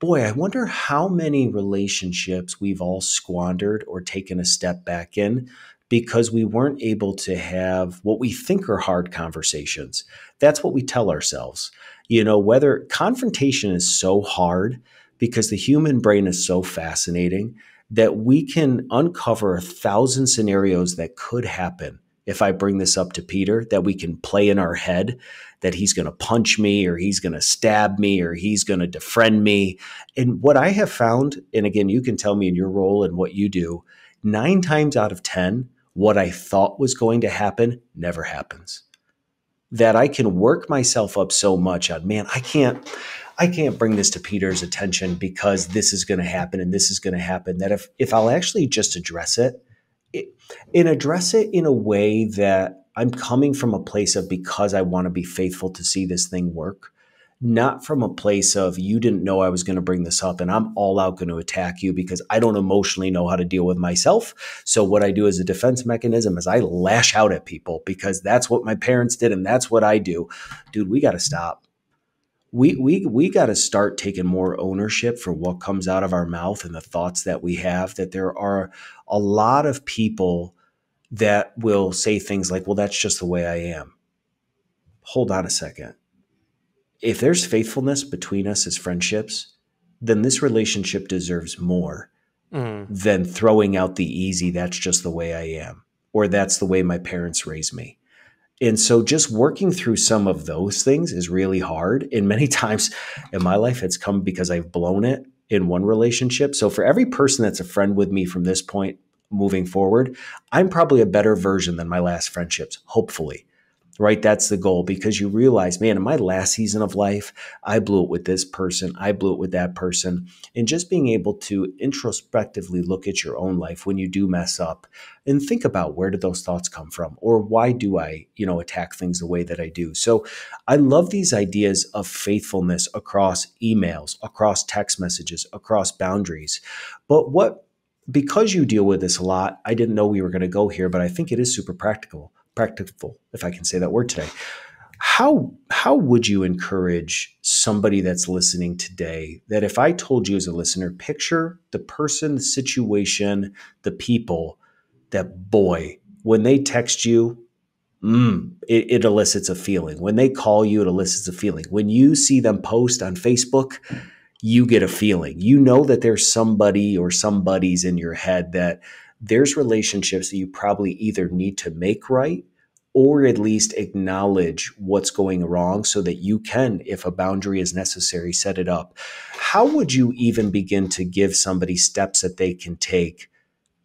boy, I wonder how many relationships we've all squandered or taken a step back in because we weren't able to have what we think are hard conversations. That's what we tell ourselves. Whether confrontation is so hard because the human brain is so fascinating that we can uncover 1,000 scenarios that could happen. If I bring this up to Peter, that we can play in our head that he's going to punch me or he's going to stab me or he's going to defriend me. And what I have found, and again, you can tell me in your role and what you do, 9 times out of 10, what I thought was going to happen never happens. That I can work myself up so much on, man, I can't bring this to Peter's attention because this is going to happen and this is going to happen. That if I'll actually just address it and address it in a way that I'm coming from a place of because I want to be faithful to see this thing work, not from a place of you didn't know I was going to bring this up and I'm all out going to attack you because I don't emotionally know how to deal with myself. So what I do as a defense mechanism is I lash out at people because that's what my parents did and that's what I do. Dude, we got to stop. We got to start taking more ownership for what comes out of our mouth and the thoughts that we have, that there are a lot of people that will say things like, well, that's just the way I am. Hold on a second. If there's faithfulness between us as friendships, then this relationship deserves more than throwing out the easy, that's just the way I am, or that's the way my parents raised me. And so just working through some of those things is really hard. And many times in my life, it's come because I've blown it in one relationship. So for every person that's a friend with me from this point moving forward, I'm probably a better version than my last friendships, hopefully. Right? That's the goal, because you realize, man, in my last season of life, I blew it with this person. I blew it with that person. And just being able to introspectively look at your own life when you do mess up and think about where did those thoughts come from, or why do I, attack things the way that I do. So I love these ideas of faithfulness across emails, across text messages, across boundaries. But because you deal with this a lot, I didn't know we were going to go here, but I think it is super practical, if I can say that word today. How would you encourage somebody that's listening today that if I told you as a listener, picture the person, the situation, the people that, boy, when they text you, it elicits a feeling. When they call you, it elicits a feeling. When you see them post on Facebook, you get a feeling. You know that there's somebody or somebodies in your head that there's relationships that you probably either need to make right or at least acknowledge what's going wrong so that you can, if a boundary is necessary, set it up. How would you even begin to give somebody steps that they can take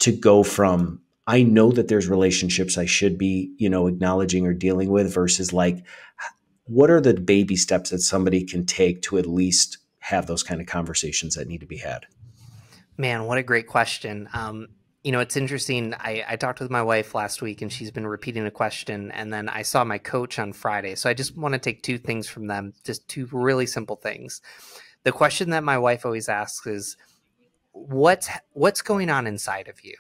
to go from, I know that there's relationships I should be, acknowledging or dealing with, versus like, what are the baby steps that somebody can take to at least have those kind of conversations that need to be had? Man, what a great question. It's interesting. I talked with my wife last week and she's been repeating a question. And then I saw my coach on Friday. So I just want to take 2 things from them, just 2 really simple things. The question that my wife always asks is, what's going on inside of you?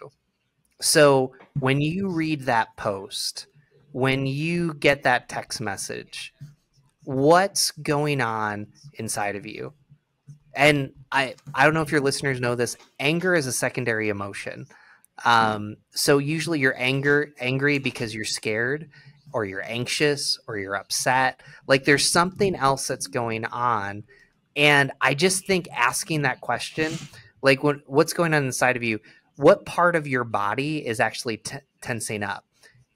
So when you read that post, when you get that text message, what's going on inside of you? And I don't know if your listeners know this, anger is a secondary emotion. So usually you're angry because you're scared or you're anxious or you're upset. Like there's something else that's going on. And I just think asking that question, like what's going on inside of you, what part of your body is actually tensing up?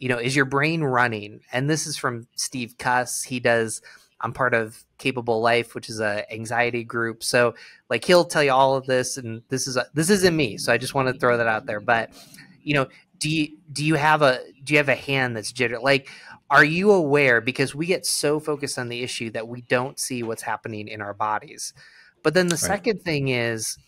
Is your brain running? And this is from Steve Cuss. He does I'm part of Capable Life, which is a anxiety group. So like he'll tell you all of this, and this isn't me. So I just want to throw that out there. But do you have a hand that's jitter? Like, are you aware? Because we get so focused on the issue that we don't see what's happening in our bodies. But then the Right. second thing is,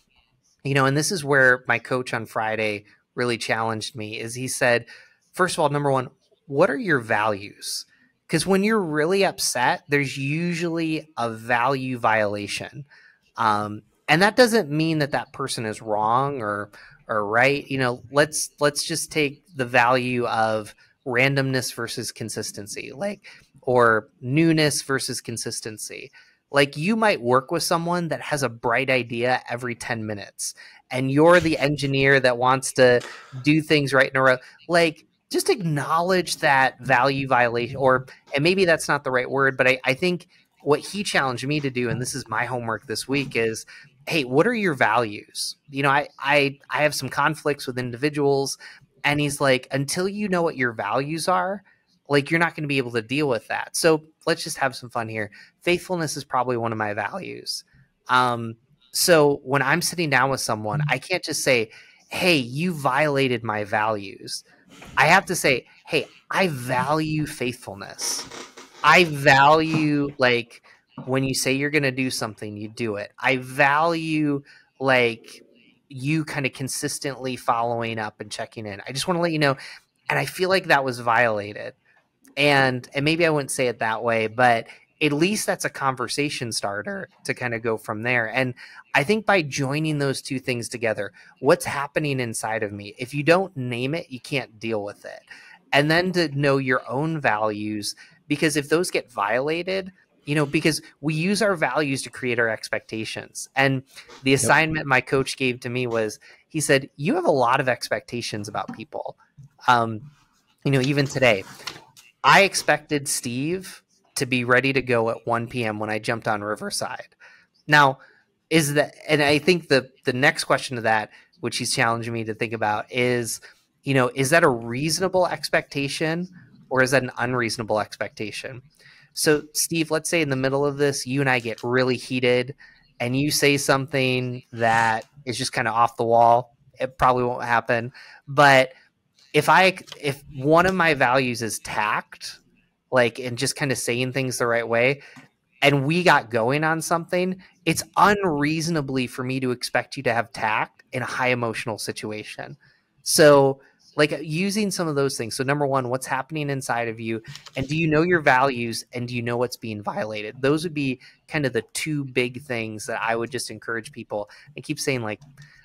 and this is where my coach on Friday really challenged me, is he said, first of all, number one, what are your values? Because when you're really upset, there's usually a value violation. And that doesn't mean that person is wrong or right. Let's just take the value of randomness versus consistency, or newness versus consistency. Like, you might work with someone that has a bright idea every 10 minutes, and you're the engineer that wants to do things right in a row. Like, just acknowledge that value violation, and maybe that's not the right word, but I think what he challenged me to do, and this is my homework this week, is, hey, what are your values? I have some conflicts with individuals, and he's like, until you know what your values are, like, you're not going to be able to deal with that. So let's just have some fun here. Faithfulness is probably one of my values. So when I'm sitting down with someone, I can't just say, hey, you violated my values. I have to say, hey, I value faithfulness. I value, like, when you say you're going to do something, you do it. I value, like, you kind of consistently following up and checking in. I just want to let you know. And I feel like that was violated. And maybe I wouldn't say it that way, but at least that's a conversation starter to kind of go from there. And I think by joining those two things together, what's happening inside of me, if you don't name it, you can't deal with it. And then to know your own values, because if those get violated, because we use our values to create our expectations. And the assignment my coach gave to me was, he said, you have a lot of expectations about people. Even today, I expected Steve to be ready to go at 1 p.m. when I jumped on Riverside. Now, and I think the next question to that, which he's challenging me to think about, is that a reasonable expectation, or is that an unreasonable expectation? So, Steve, let's say in the middle of this, you and I get really heated, and you say something that is just kind of off the wall. It probably won't happen, but if one of my values is tact, like, and just kind of saying things the right way, and we got going on something, it's unreasonably for me to expect you to have tact in a high emotional situation. So, like, using some of those things. So number one, what's happening inside of you, and do you know your values, and do you know what's being violated? Those would be kind of the two big things that I would just encourage people. I keep saying, like,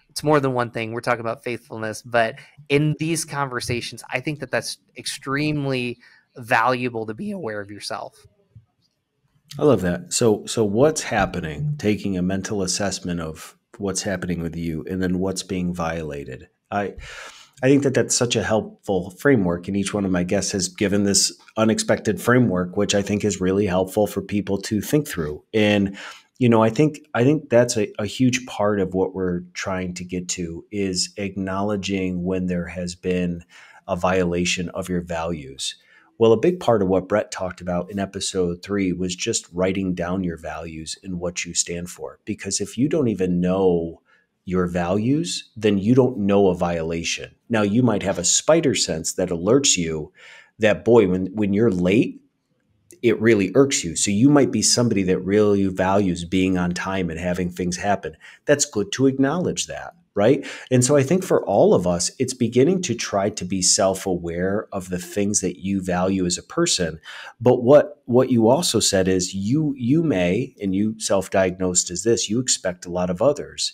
it's more than one thing. We're talking about faithfulness, but in these conversations, I think that that's extremely valuable to be aware of yourself. I love that. So what's happening? Taking a mental assessment of what's happening with you, and then what's being violated. I think that that's such a helpful framework, and each one of my guests has given this unexpected framework, which I think is really helpful for people to think through. And I think that's a huge part of what we're trying to get to, is acknowledging when there has been a violation of your values. Well, a big part of what Brett talked about in episode 3 was just writing down your values and what you stand for. Because if you don't even know your values, then you don't know a violation. Now, you might have a spider sense that alerts you that, boy, when you're late, it really irks you. So you might be somebody that really values being on time and having things happen. That's good to acknowledge that, right? And so I think for all of us, it's beginning to try to be self-aware of the things that you value as a person. But what you also said is you may, and you self-diagnosed as this, you expect a lot of others.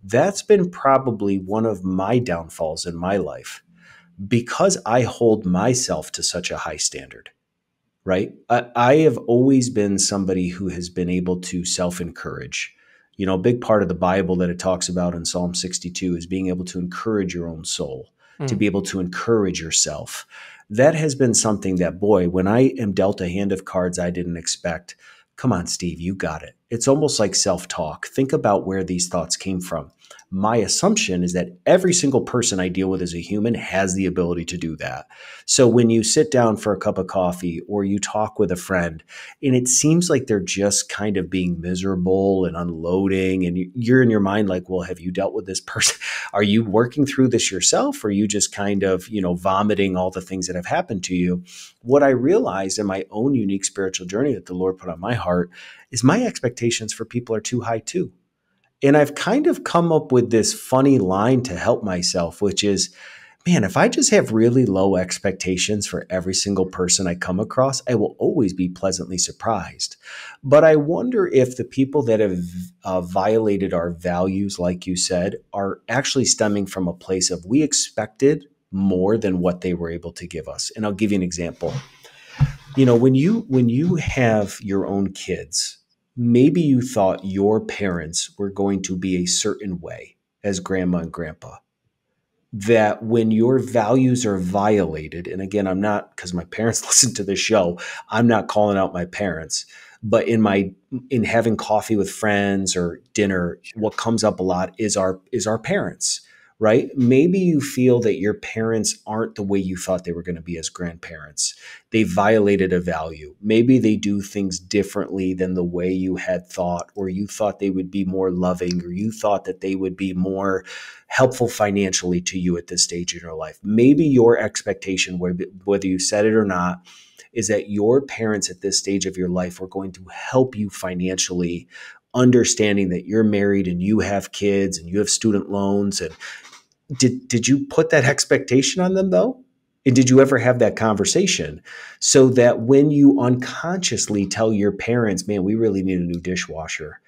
That's been probably one of my downfalls in my life, because I hold myself to such a high standard. Right. I have always been somebody who has been able to self-encourage. A big part of the Bible that it talks about in Psalm 62 is being able to encourage your own soul, to be able to encourage yourself. That has been something that, boy, when I am dealt a hand of cards I didn't expect, come on, Steve, you got it. It's almost like self-talk. Think about where these thoughts came from. my assumption is that every single person I deal with as a human has the ability to do that. So when you sit down for a cup of coffee or you talk with a friend and it seems like they're just kind of being miserable and unloading, and you're in your mind like, well, have you dealt with this person? Are you working through this yourself? Or are you just kind of, vomiting all the things that have happened to you? What I realized in my own unique spiritual journey that the Lord put on my heart is my expectations for people are too high too. And I've kind of come up with this funny line to help myself, which is, man, if I just have really low expectations for every single person I come across, I will always be pleasantly surprised. But I wonder if the people that have violated our values, like you said, are actually stemming from a place of we expected more than what they were able to give us. And I'll give you an example. When you have your own kids, maybe you thought your parents were going to be a certain way as grandma and grandpa. That when your values are violated, and again, I'm not, because my parents listen to the show, I'm not calling out my parents, but in having coffee with friends or dinner, what comes up a lot is our parents, right? Maybe you feel that your parents aren't the way you thought they were going to be as grandparents. They violated a value. Maybe they do things differently than the way you had thought, or you thought they would be more loving, or you thought that they would be more helpful financially to you at this stage in your life. Maybe your expectation, whether you said it or not, is that your parents at this stage of your life are going to help you financially, understanding that you're married and you have kids and you have student loans. And did you put that expectation on them though? And did you ever have that conversation so that when you unconsciously tell your parents, man, we really need a new dishwasher,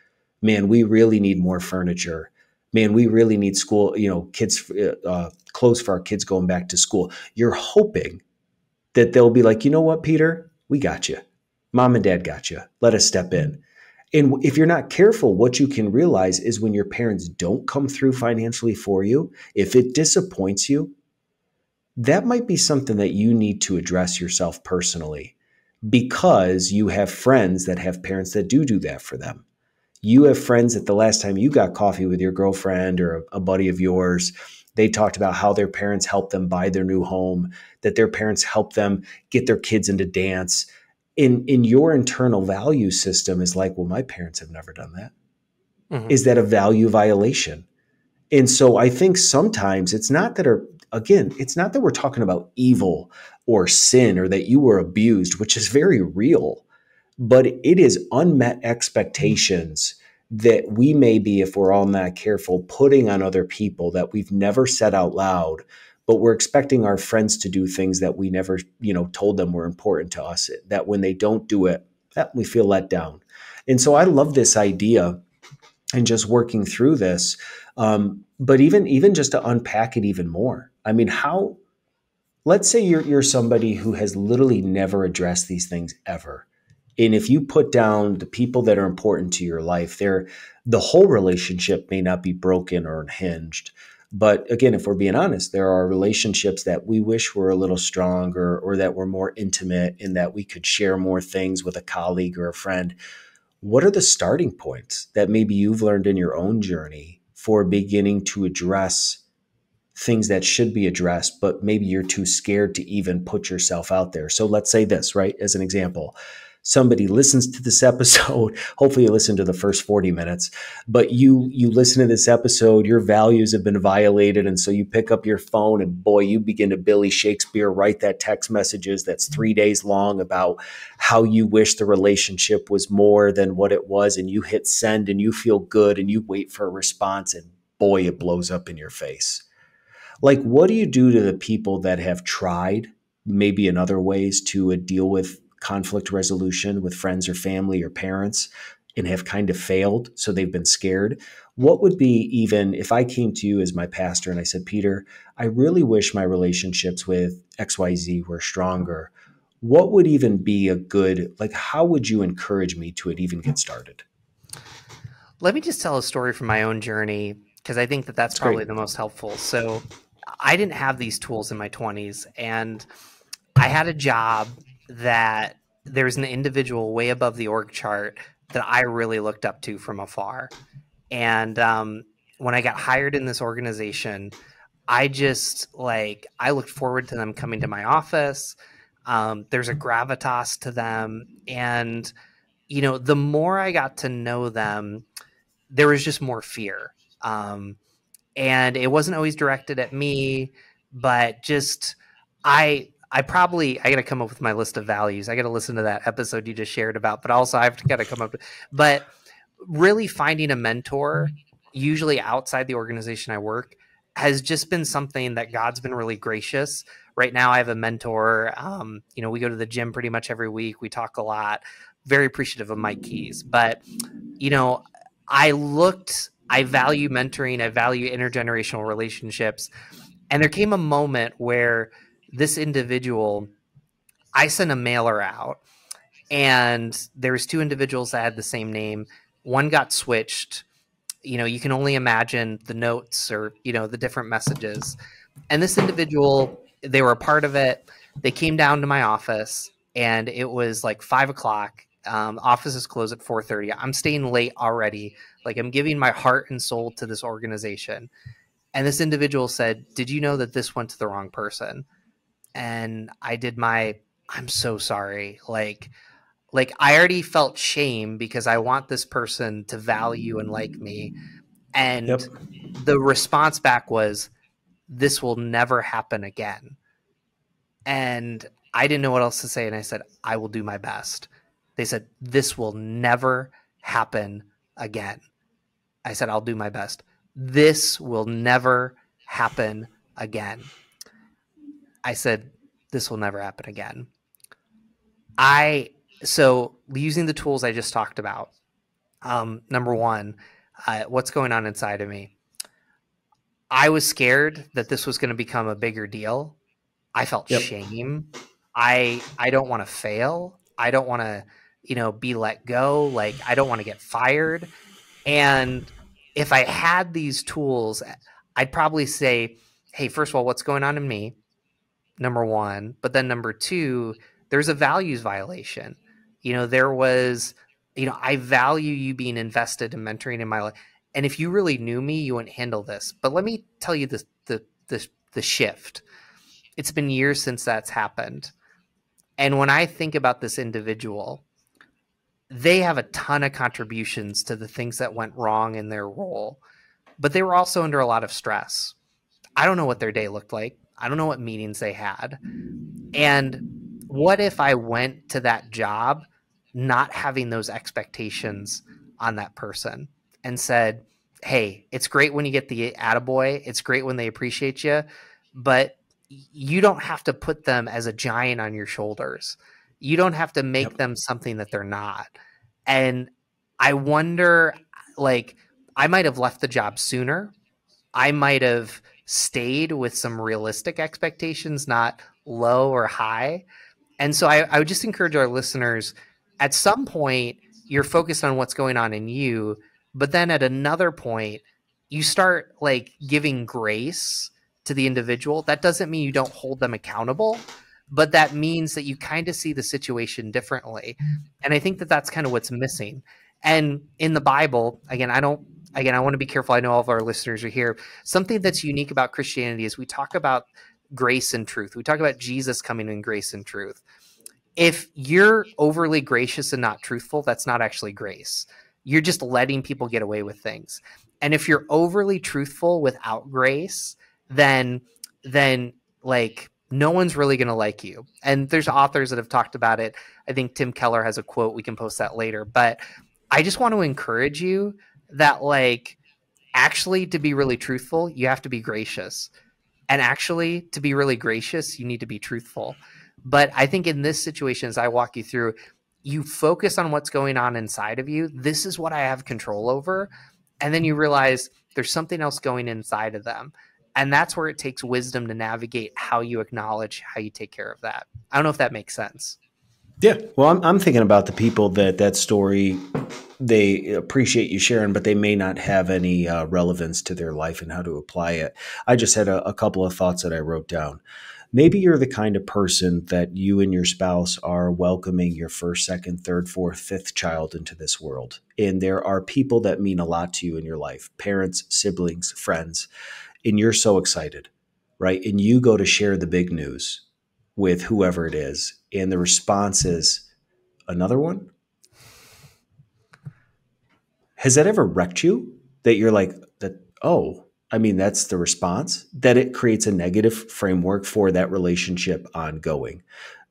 man, we really need more furniture, man, we really need school, kids, clothes for our kids going back to school, you're hoping that they'll be like, you know what, Peter, we got you. Mom and dad got you. Let us step in. And if you're not careful, what you can realize is when your parents don't come through financially for you, if it disappoints you, that might be something that you need to address yourself personally, because you have friends that have parents that do that for them. You have friends that the last time you got coffee with your girlfriend or a buddy of yours, they talked about how their parents helped them buy their new home, that their parents helped them get their kids into dance. In your internal value system is like, well, my parents have never done that. Mm-hmm. Is that a value violation? And so I think sometimes it's not that we're talking about evil or sin or that you were abused, which is very real, but it is unmet expectations that we may be, if we're all not careful, putting on other people that we've never said out loud, but we're expecting our friends to do things that we never, told them were important to us, that when they don't do it, that we feel let down. And so I love this idea and just working through this. But even just to unpack it even more, I mean, let's say you're somebody who has literally never addressed these things ever. And if you put down the people that are important to your life, the whole relationship may not be broken or unhinged. But again, if we're being honest, there are relationships that we wish were a little stronger or that were more intimate and that we could share more things with a colleague or a friend. What are the starting points that maybe you've learned in your own journey for beginning to address things that should be addressed, but maybe you're too scared to even put yourself out there? So let's say this, right? As an example, somebody listens to this episode. Hopefully you listen to the first 40 minutes, but you listen to this episode, your values have been violated. And so you pick up your phone and boy, you begin to Billy Shakespeare, write that text messages that's 3 days long about how you wish the relationship was more than what it was. And you hit send and you feel good and you wait for a response and boy, it blows up in your face. Like, what do you do to the people that have tried maybe in other ways to deal with conflict resolution with friends or family or parents and have kind of failed? So they've been scared. What would be, even if I came to you as my pastor and I said, Peter, I really wish my relationships with XYZ were stronger. What would even be a good, like, how would you encourage me to even get started? Let me just tell a story from my own journey, because I think that's That's probably great. the most helpful. So I didn't have these tools in my 20s, and I had a job that there was an individual way above the org chart that I really looked up to from afar. And when I got hired in this organization, I just I looked forward to them coming to my office. There's a gravitas to them. And, the more I got to know them, there was just more fear. And it wasn't always directed at me, but just I got to come up with my list of values. I got to listen to that episode you just shared about, but also I've got to come up with, but really finding a mentor, usually outside the organization I work, has just been something that God's been really gracious. Right now I have a mentor. We go to the gym pretty much every week. We talk a lot. Very appreciative of Mike Keys, but you know, I value mentoring, I value intergenerational relationships. And there came a moment where this individual, I sent a mailer out, and there was two individuals that had the same name. One got switched. You can only imagine the notes or, the different messages. And this individual, they were a part of it. They came down to my office, and it was like 5:00. Offices close at 4:30. I'm staying late already. Like, I'm giving my heart and soul to this organization. And this individual said, "Did you know that this went to the wrong person?" And I did I'm so sorry. I already felt shame because I want this person to value and like me. And Yep. the response back was, "This will never happen again." And I didn't know what else to say. And I said, "I will do my best." They said, "This will never happen again." I said, "I'll do my best." "This will never happen again." I said, "This will never happen again." So using the tools I just talked about, number one, what's going on inside of me? I was scared that this was going to become a bigger deal. I felt Yep. shame. I don't want to fail. I don't want to, be let go. I don't want to get fired. And if I had these tools, I'd probably say, "Hey, first of all, what's going on in me?" Number one. But then number two, there's a values violation. There was, I value you being invested in mentoring in my life. And if you really knew me, you wouldn't handle this. But let me tell you the shift. It's been years since that's happened. And when I think about this individual, they have a ton of contributions to the things that went wrong in their role, but they were also under a lot of stress. I don't know what their day looked like. I don't know what meetings they had. And what if I went to that job not having those expectations on that person and said, "Hey, it's great when you get the attaboy. It's great when they appreciate you, but you don't have to put them as a giant on your shoulders. You don't have to make Yep. them something that they're not." And I wonder, I might have left the job sooner. I might have stayed with some realistic expectations, not low or high. And so I would just encourage our listeners, at some point, you're focused on what's going on in you, but then at another point, you start giving grace to the individual. That doesn't mean you don't hold them accountable, but that means that you kind of see the situation differently. And I think that that's kind of what's missing. And in the Bible, again, I want to be careful. I know all of our listeners are here. Something that's unique about Christianity is we talk about grace and truth. We talk about Jesus coming in grace and truth. If you're overly gracious and not truthful, that's not actually grace. You're just letting people get away with things. And if you're overly truthful without grace, then no one's really going to like you. And there's authors that have talked about it. I think Tim Keller has a quote. We can post that later. But I just want to encourage you that actually, to be really truthful, you have to be gracious. And actually, to be really gracious, you need to be truthful. But I think in this situation, as I walk you through, you focus on what's going on inside of you. This is what I have control over. And then you realize there's something else going inside of them. And that's where it takes wisdom to navigate how you acknowledge, how you take care of that. I don't know if that makes sense. Yeah. Well, I'm thinking about the people that story they appreciate you sharing, but they may not have any relevance to their life and how to apply it. I just had a couple of thoughts that I wrote down. Maybe you're the kind of person that you and your spouse are welcoming your first, second, third, fourth, fifth child into this world. And there are people that mean a lot to you in your life, parents, siblings, friends, and you're so excited, right? And you go to share the big news with whoever it is. And the response is another one. Has that ever wrecked you that you're like that? Oh, I mean, that's the response, that it creates a negative framework for that relationship ongoing.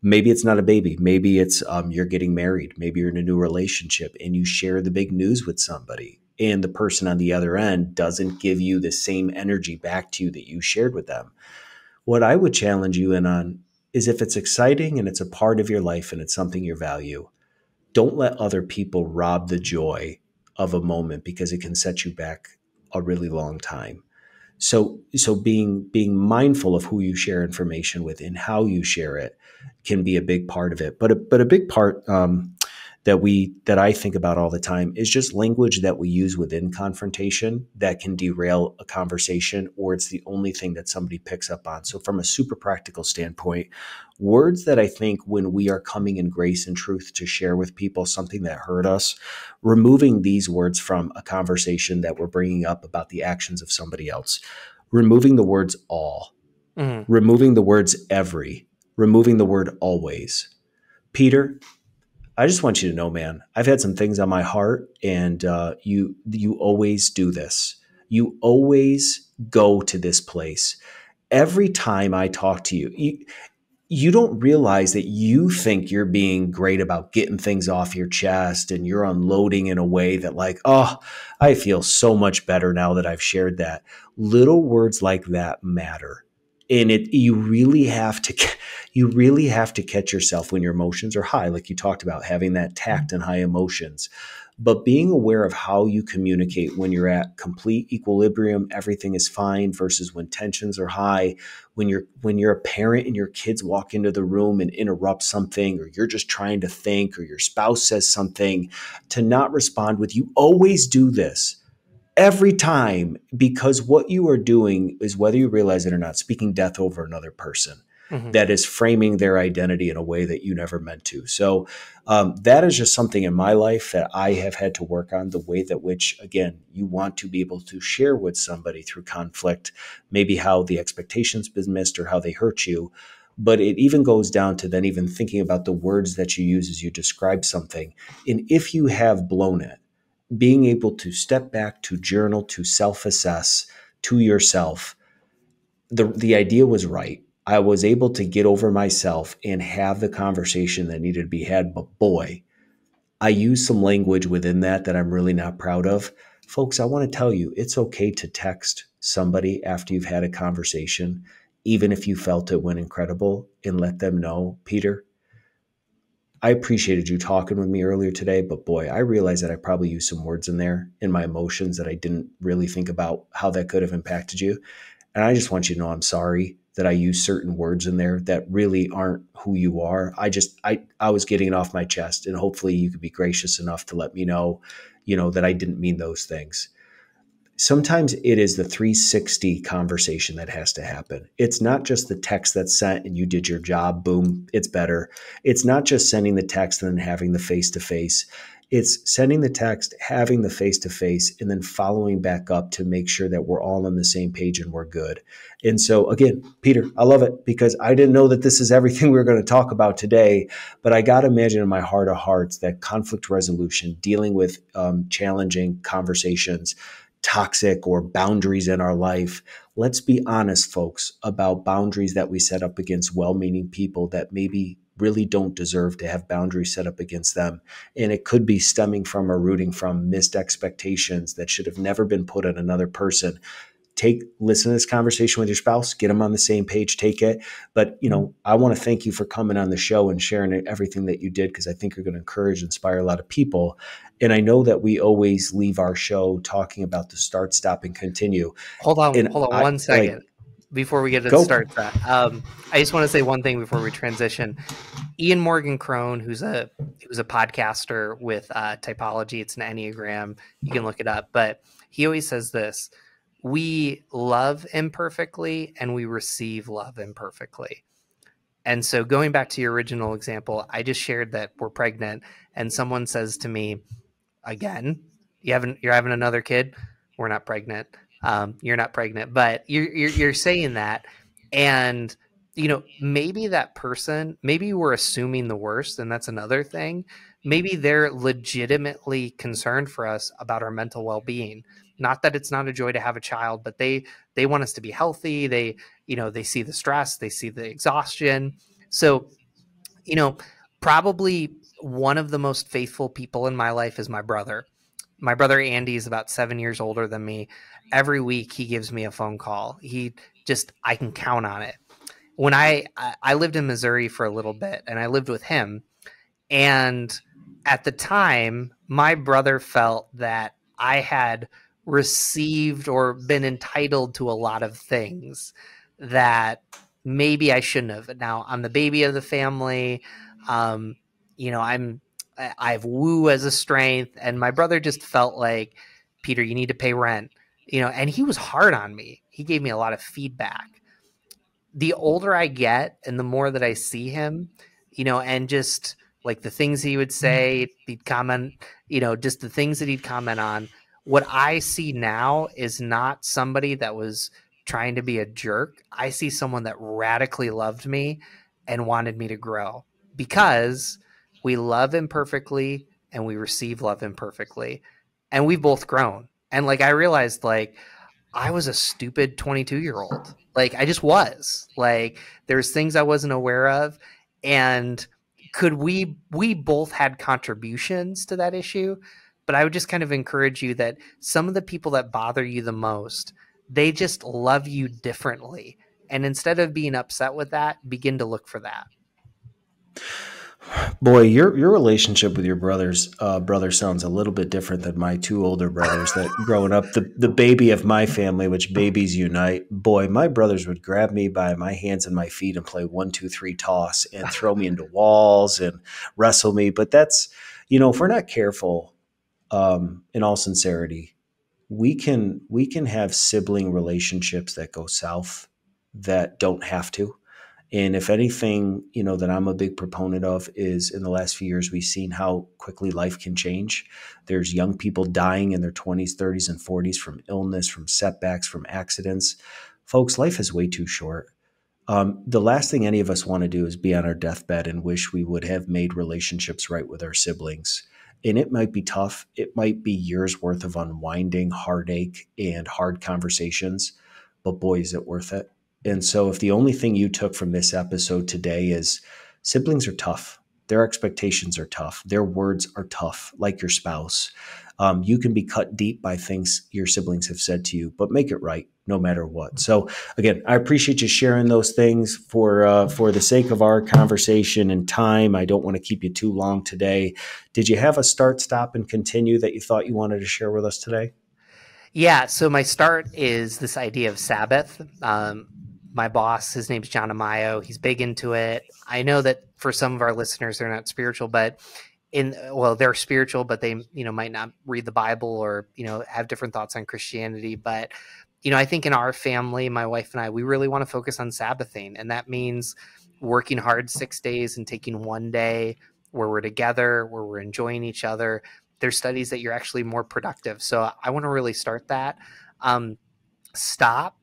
Maybe it's not a baby. Maybe it's you're getting married. Maybe you're in a new relationship and you share the big news with somebody. And the person on the other end doesn't give you the same energy back to you that you shared with them. What I would challenge you in on is if it's exciting and it's a part of your life and it's something you value, don't let other people rob the joy of a moment because it can set you back a really long time. So being mindful of who you share information with and how you share it can be a big part of it. But a big part that I think about all the time is just language that we use within confrontation that can derail a conversation, or it's the only thing that somebody picks up on. So from a super practical standpoint, words that I think when we are coming in grace and truth to share with people something that hurt us, removing these words from a conversation that we're bringing up about the actions of somebody else, removing the words all, removing the words every, removing the word always. Peter, I just want you to know, man, I've had some things on my heart, and you always do this. You always go to this place. Every time I talk to you don't realize that you think you're being great about getting things off your chest and you're unloading in a way that like, oh, I feel so much better now that I've shared that. Little words like that matter. And you really have to catch yourself when your emotions are high, like you talked about, having that tact and high emotions. But being aware of how you communicate when you're at complete equilibrium, everything is fine, versus when tensions are high, when you're a parent and your kids walk into the room and interrupt something, or you're just trying to think, or your spouse says something, to not respond with, you always do this every time, because what you are doing is, whether you realize it or not, speaking death over another person that is framing their identity in a way that you never meant to. So that is just something in my life that I have had to work on, the way that which, again, you want to be able to share with somebody through conflict, maybe how the expectations been missed or how they hurt you. But it even goes down to then even thinking about the words that you use as you describe something. And if you have blown it, being able to step back, to journal, to self-assess to yourself, the idea was right. I was able to get over myself and have the conversation that needed to be had. But boy, I used some language within that I'm really not proud of. Folks, I want to tell you, it's okay to text somebody after you've had a conversation, even if you felt it went incredible, and let them know, Peter, I appreciated you talking with me earlier today, but boy, I realized that I probably used some words in there in my emotions that I didn't really think about how that could have impacted you. And I just want you to know I'm sorry that I used certain words in there that really aren't who you are. I was getting it off my chest, and hopefully you could be gracious enough to let me know, that I didn't mean those things. Sometimes it is the 360 conversation that has to happen. It's not just the text that's sent and you did your job, boom, it's better. It's not just sending the text and then having the face-to-face. It's sending the text, having the face-to-face, and then following back up to make sure that we're all on the same page and we're good. And so again, Peter, I love it, because I didn't know that this is everything we were going to talk about today, but I got to imagine in my heart of hearts that conflict resolution, dealing with challenging conversations, toxic or boundaries in our life. Let's be honest, folks, about boundaries that we set up against well-meaning people that maybe really don't deserve to have boundaries set up against them. And it could be stemming from or rooting from missed expectations that should have never been put on another person. Listen to this conversation with your spouse, get them on the same page, take it. But, I want to thank you for coming on the show and sharing everything that you did, because I think you're going to encourage, inspire a lot of people. And I know that we always leave our show talking about the start, stop, and continue. Hold on And I one second. before we get to the Go. start that, I just want to say one thing before we transition. Ian Morgan Crone, who's a podcaster with Typology. It's an Enneagram. You can look it up. But he always says this: we love imperfectly and we receive love imperfectly. And so going back to your original example, I just shared that we're pregnant, and someone says to me, again, you're having another kid. We're not pregnant. You're not pregnant, but you're saying that, and maybe that person, maybe we're assuming the worst, and that's another thing. Maybe they're legitimately concerned for us about our mental well-being. Not that it's not a joy to have a child, but they want us to be healthy. They see the stress, they see the exhaustion. So, probably one of the most faithful people in my life is my brother. My brother Andy is about 7 years older than me. Every week he gives me a phone call. I can count on it. When I lived in Missouri for a little bit, and I lived with him, and at the time, my brother felt that I had received or been entitled to a lot of things that maybe I shouldn't have. Now, I'm the baby of the family. Um, I have woo as a strength, and my brother just felt like, Peter, you need to pay rent. And he was hard on me. He gave me a lot of feedback. The older I get and the more that I see him, and just like the things he would say, he'd comment, just the things that he'd comment on. What I see now is not somebody that was trying to be a jerk. I see someone that radically loved me and wanted me to grow, because we love imperfectly and we receive love imperfectly. And we've both grown. And like, I realized, like, I was a stupid 22-year-old. Like, I just was. Like, there's things I wasn't aware of. And we both had contributions to that issue, but I would just kind of encourage you that some of the people that bother you the most, they just love you differently. And instead of being upset with that, begin to look for that. Boy, your relationship with your brother sounds a little bit different than my two older brothers. That growing up, the baby of my family, which babies unite. Boy, my brothers would grab me by my hands and my feet and play 1, 2, 3 toss and throw me into walls and wrestle me. But that's, if we're not careful, in all sincerity, we can have sibling relationships that go south that don't have to. And if anything, that I'm a big proponent of is, in the last few years, we've seen how quickly life can change. There's young people dying in their 20s, 30s, and 40s from illness, from setbacks, from accidents. Folks, life is way too short. The last thing any of us want to do is be on our deathbed and wish we would have made relationships right with our siblings. And it might be tough. It might be years worth of unwinding, heartache, and hard conversations. But boy, is it worth it. And so if the only thing you took from this episode today is siblings are tough, their expectations are tough, their words are tough, like your spouse. You can be cut deep by things your siblings have said to you, but make it right no matter what. So again, I appreciate you sharing those things for the sake of our conversation and time. I don't want to keep you too long today. Did you have a start, stop, and continue that you thought you wanted to share with us today? Yeah. So my start is this idea of Sabbath. My boss, his name's John Amayo. He's big into it. I know that for some of our listeners, they're not spiritual, but they're spiritual, but they, might not read the Bible or, have different thoughts on Christianity. But, I think in our family, my wife and I, we really want to focus on Sabbathing. And that means working hard 6 days and taking one day where we're together, where we're enjoying each other. There's studies that you're actually more productive. So I want to really start that. Stop.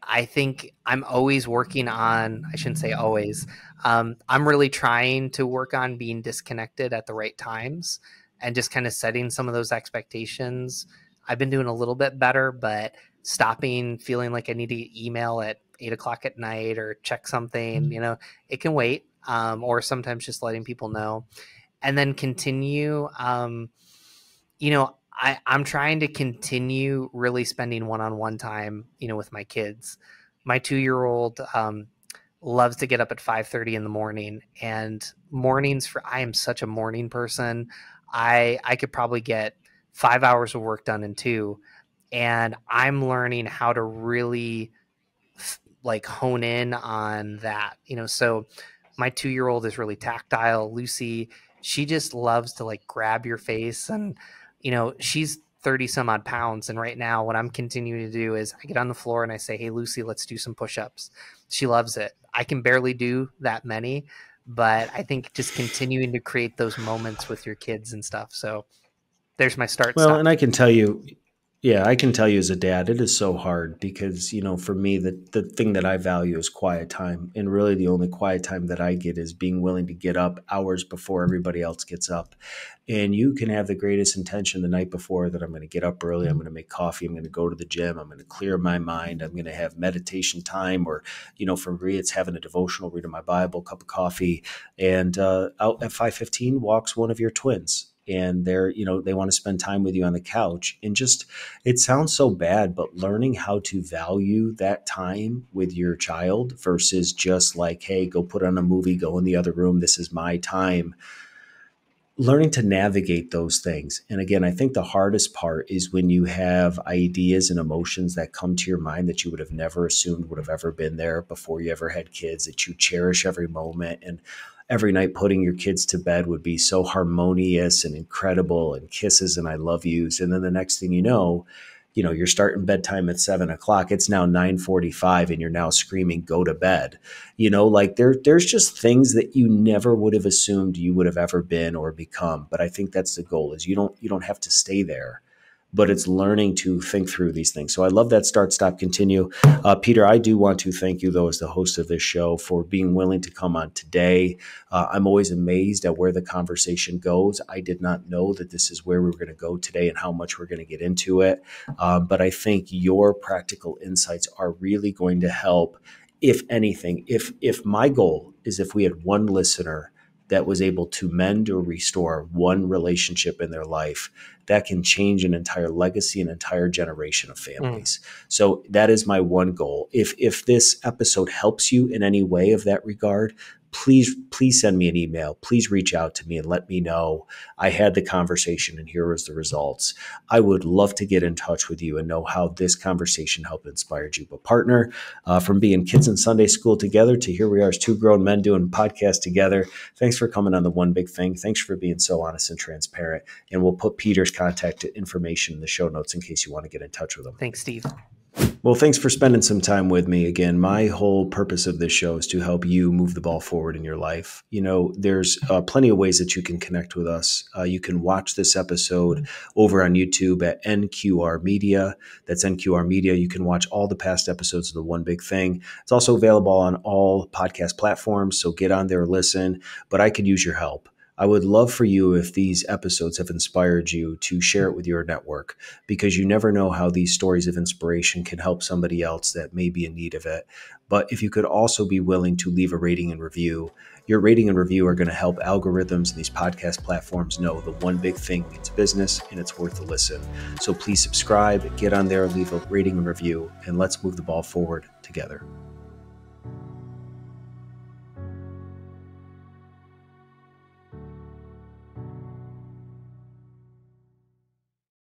I think I'm always working on, I shouldn't say always, I'm really trying to work on being disconnected at the right times and just kind of setting some of those expectations. I've been doing a little bit better, but stopping feeling like I need to email at 8 o'clock at night or check something, it can wait. Or sometimes just letting people know, and then continue, I'm trying to continue really spending one-on-one time, with my kids. My 2-year-old loves to get up at 5:30 in the morning, and I am such a morning person. I could probably get 5 hours of work done in 2. And I'm learning how to really like hone in on that, so my 2-year-old is really tactile. Lucy, she just loves to like grab your face, and she's 30 some odd pounds. And right now what I'm continuing to do is I get on the floor and I say, hey Lucy, let's do some push-ups. She loves it. I can barely do that many, but I think just continuing to create those moments with your kids and stuff. So there's my start Well, stop. and I can tell you, yeah, I can tell you as a dad, it is so hard because, for me, the thing that I value is quiet time. And really the only quiet time that I get is being willing to get up hours before everybody else gets up. And you can have the greatest intention the night before that I'm going to get up early, I'm going to make coffee, I'm going to go to the gym, I'm going to clear my mind, I'm going to have meditation time, or, for me, it's having a devotional, reading my Bible, cup of coffee. And out at 5:15 walks one of your twins. And they want to spend time with you on the couch, and just, it sounds so bad, but learning how to value that time with your child versus just like, hey, go put on a movie, go in the other room, this is my time. Learning to navigate those things. And again, I think the hardest part is when you have ideas and emotions that come to your mind that you would have never assumed would have ever been there before you ever had kids, that you cherish every moment. And every night putting your kids to bed would be so harmonious and incredible, and kisses and I love yous. And then the next thing you're starting bedtime at 7 o'clock. It's now 9:45 and you're now screaming, go to bed. Like there's just things that you never would have assumed you would have ever been or become. But I think that's the goal, is you don't have to stay there, but it's learning to think through these things. So I love that start, stop, continue. Peter, I do want to thank you, though, as the host of this show, for being willing to come on today. I'm always amazed at where the conversation goes. I did not know that this is where we were going to go today and how much we're going to get into it. But I think your practical insights are really going to help. If anything, if my goal is, if we had one listener that was able to mend or restore one relationship in their life, that can change an entire legacy, an entire generation of families. So that is my one goal. If this episode helps you in any way of that regard, please send me an email. Please reach out to me and let me know I had the conversation and here was the results. I would love to get in touch with you and know how this conversation helped inspire you. But partner, from being kids in Sunday school together to here we are as two grown men doing podcasts together. Thanks for coming on The One Big Thing. Thanks for being so honest and transparent. And we'll put Peter's contact information in the show notes in case you want to get in touch with him. Thanks, Steve. Well, thanks for spending some time with me. Again, my whole purpose of this show is to help you move the ball forward in your life. There's plenty of ways that you can connect with us. You can watch this episode over on YouTube at NQR Media. That's NQR Media. You can watch all the past episodes of The One Big Thing. It's also available on all podcast platforms, so get on there, listen. But I could use your help. I would love for you, if these episodes have inspired you, to share it with your network, because you never know how these stories of inspiration can help somebody else that may be in need of it. But if you could also be willing to leave a rating and review, your rating and review are going to help algorithms and these podcast platforms know The One Big Thing means business and it's worth a listen. So please subscribe, get on there, leave a rating and review, and let's move the ball forward together.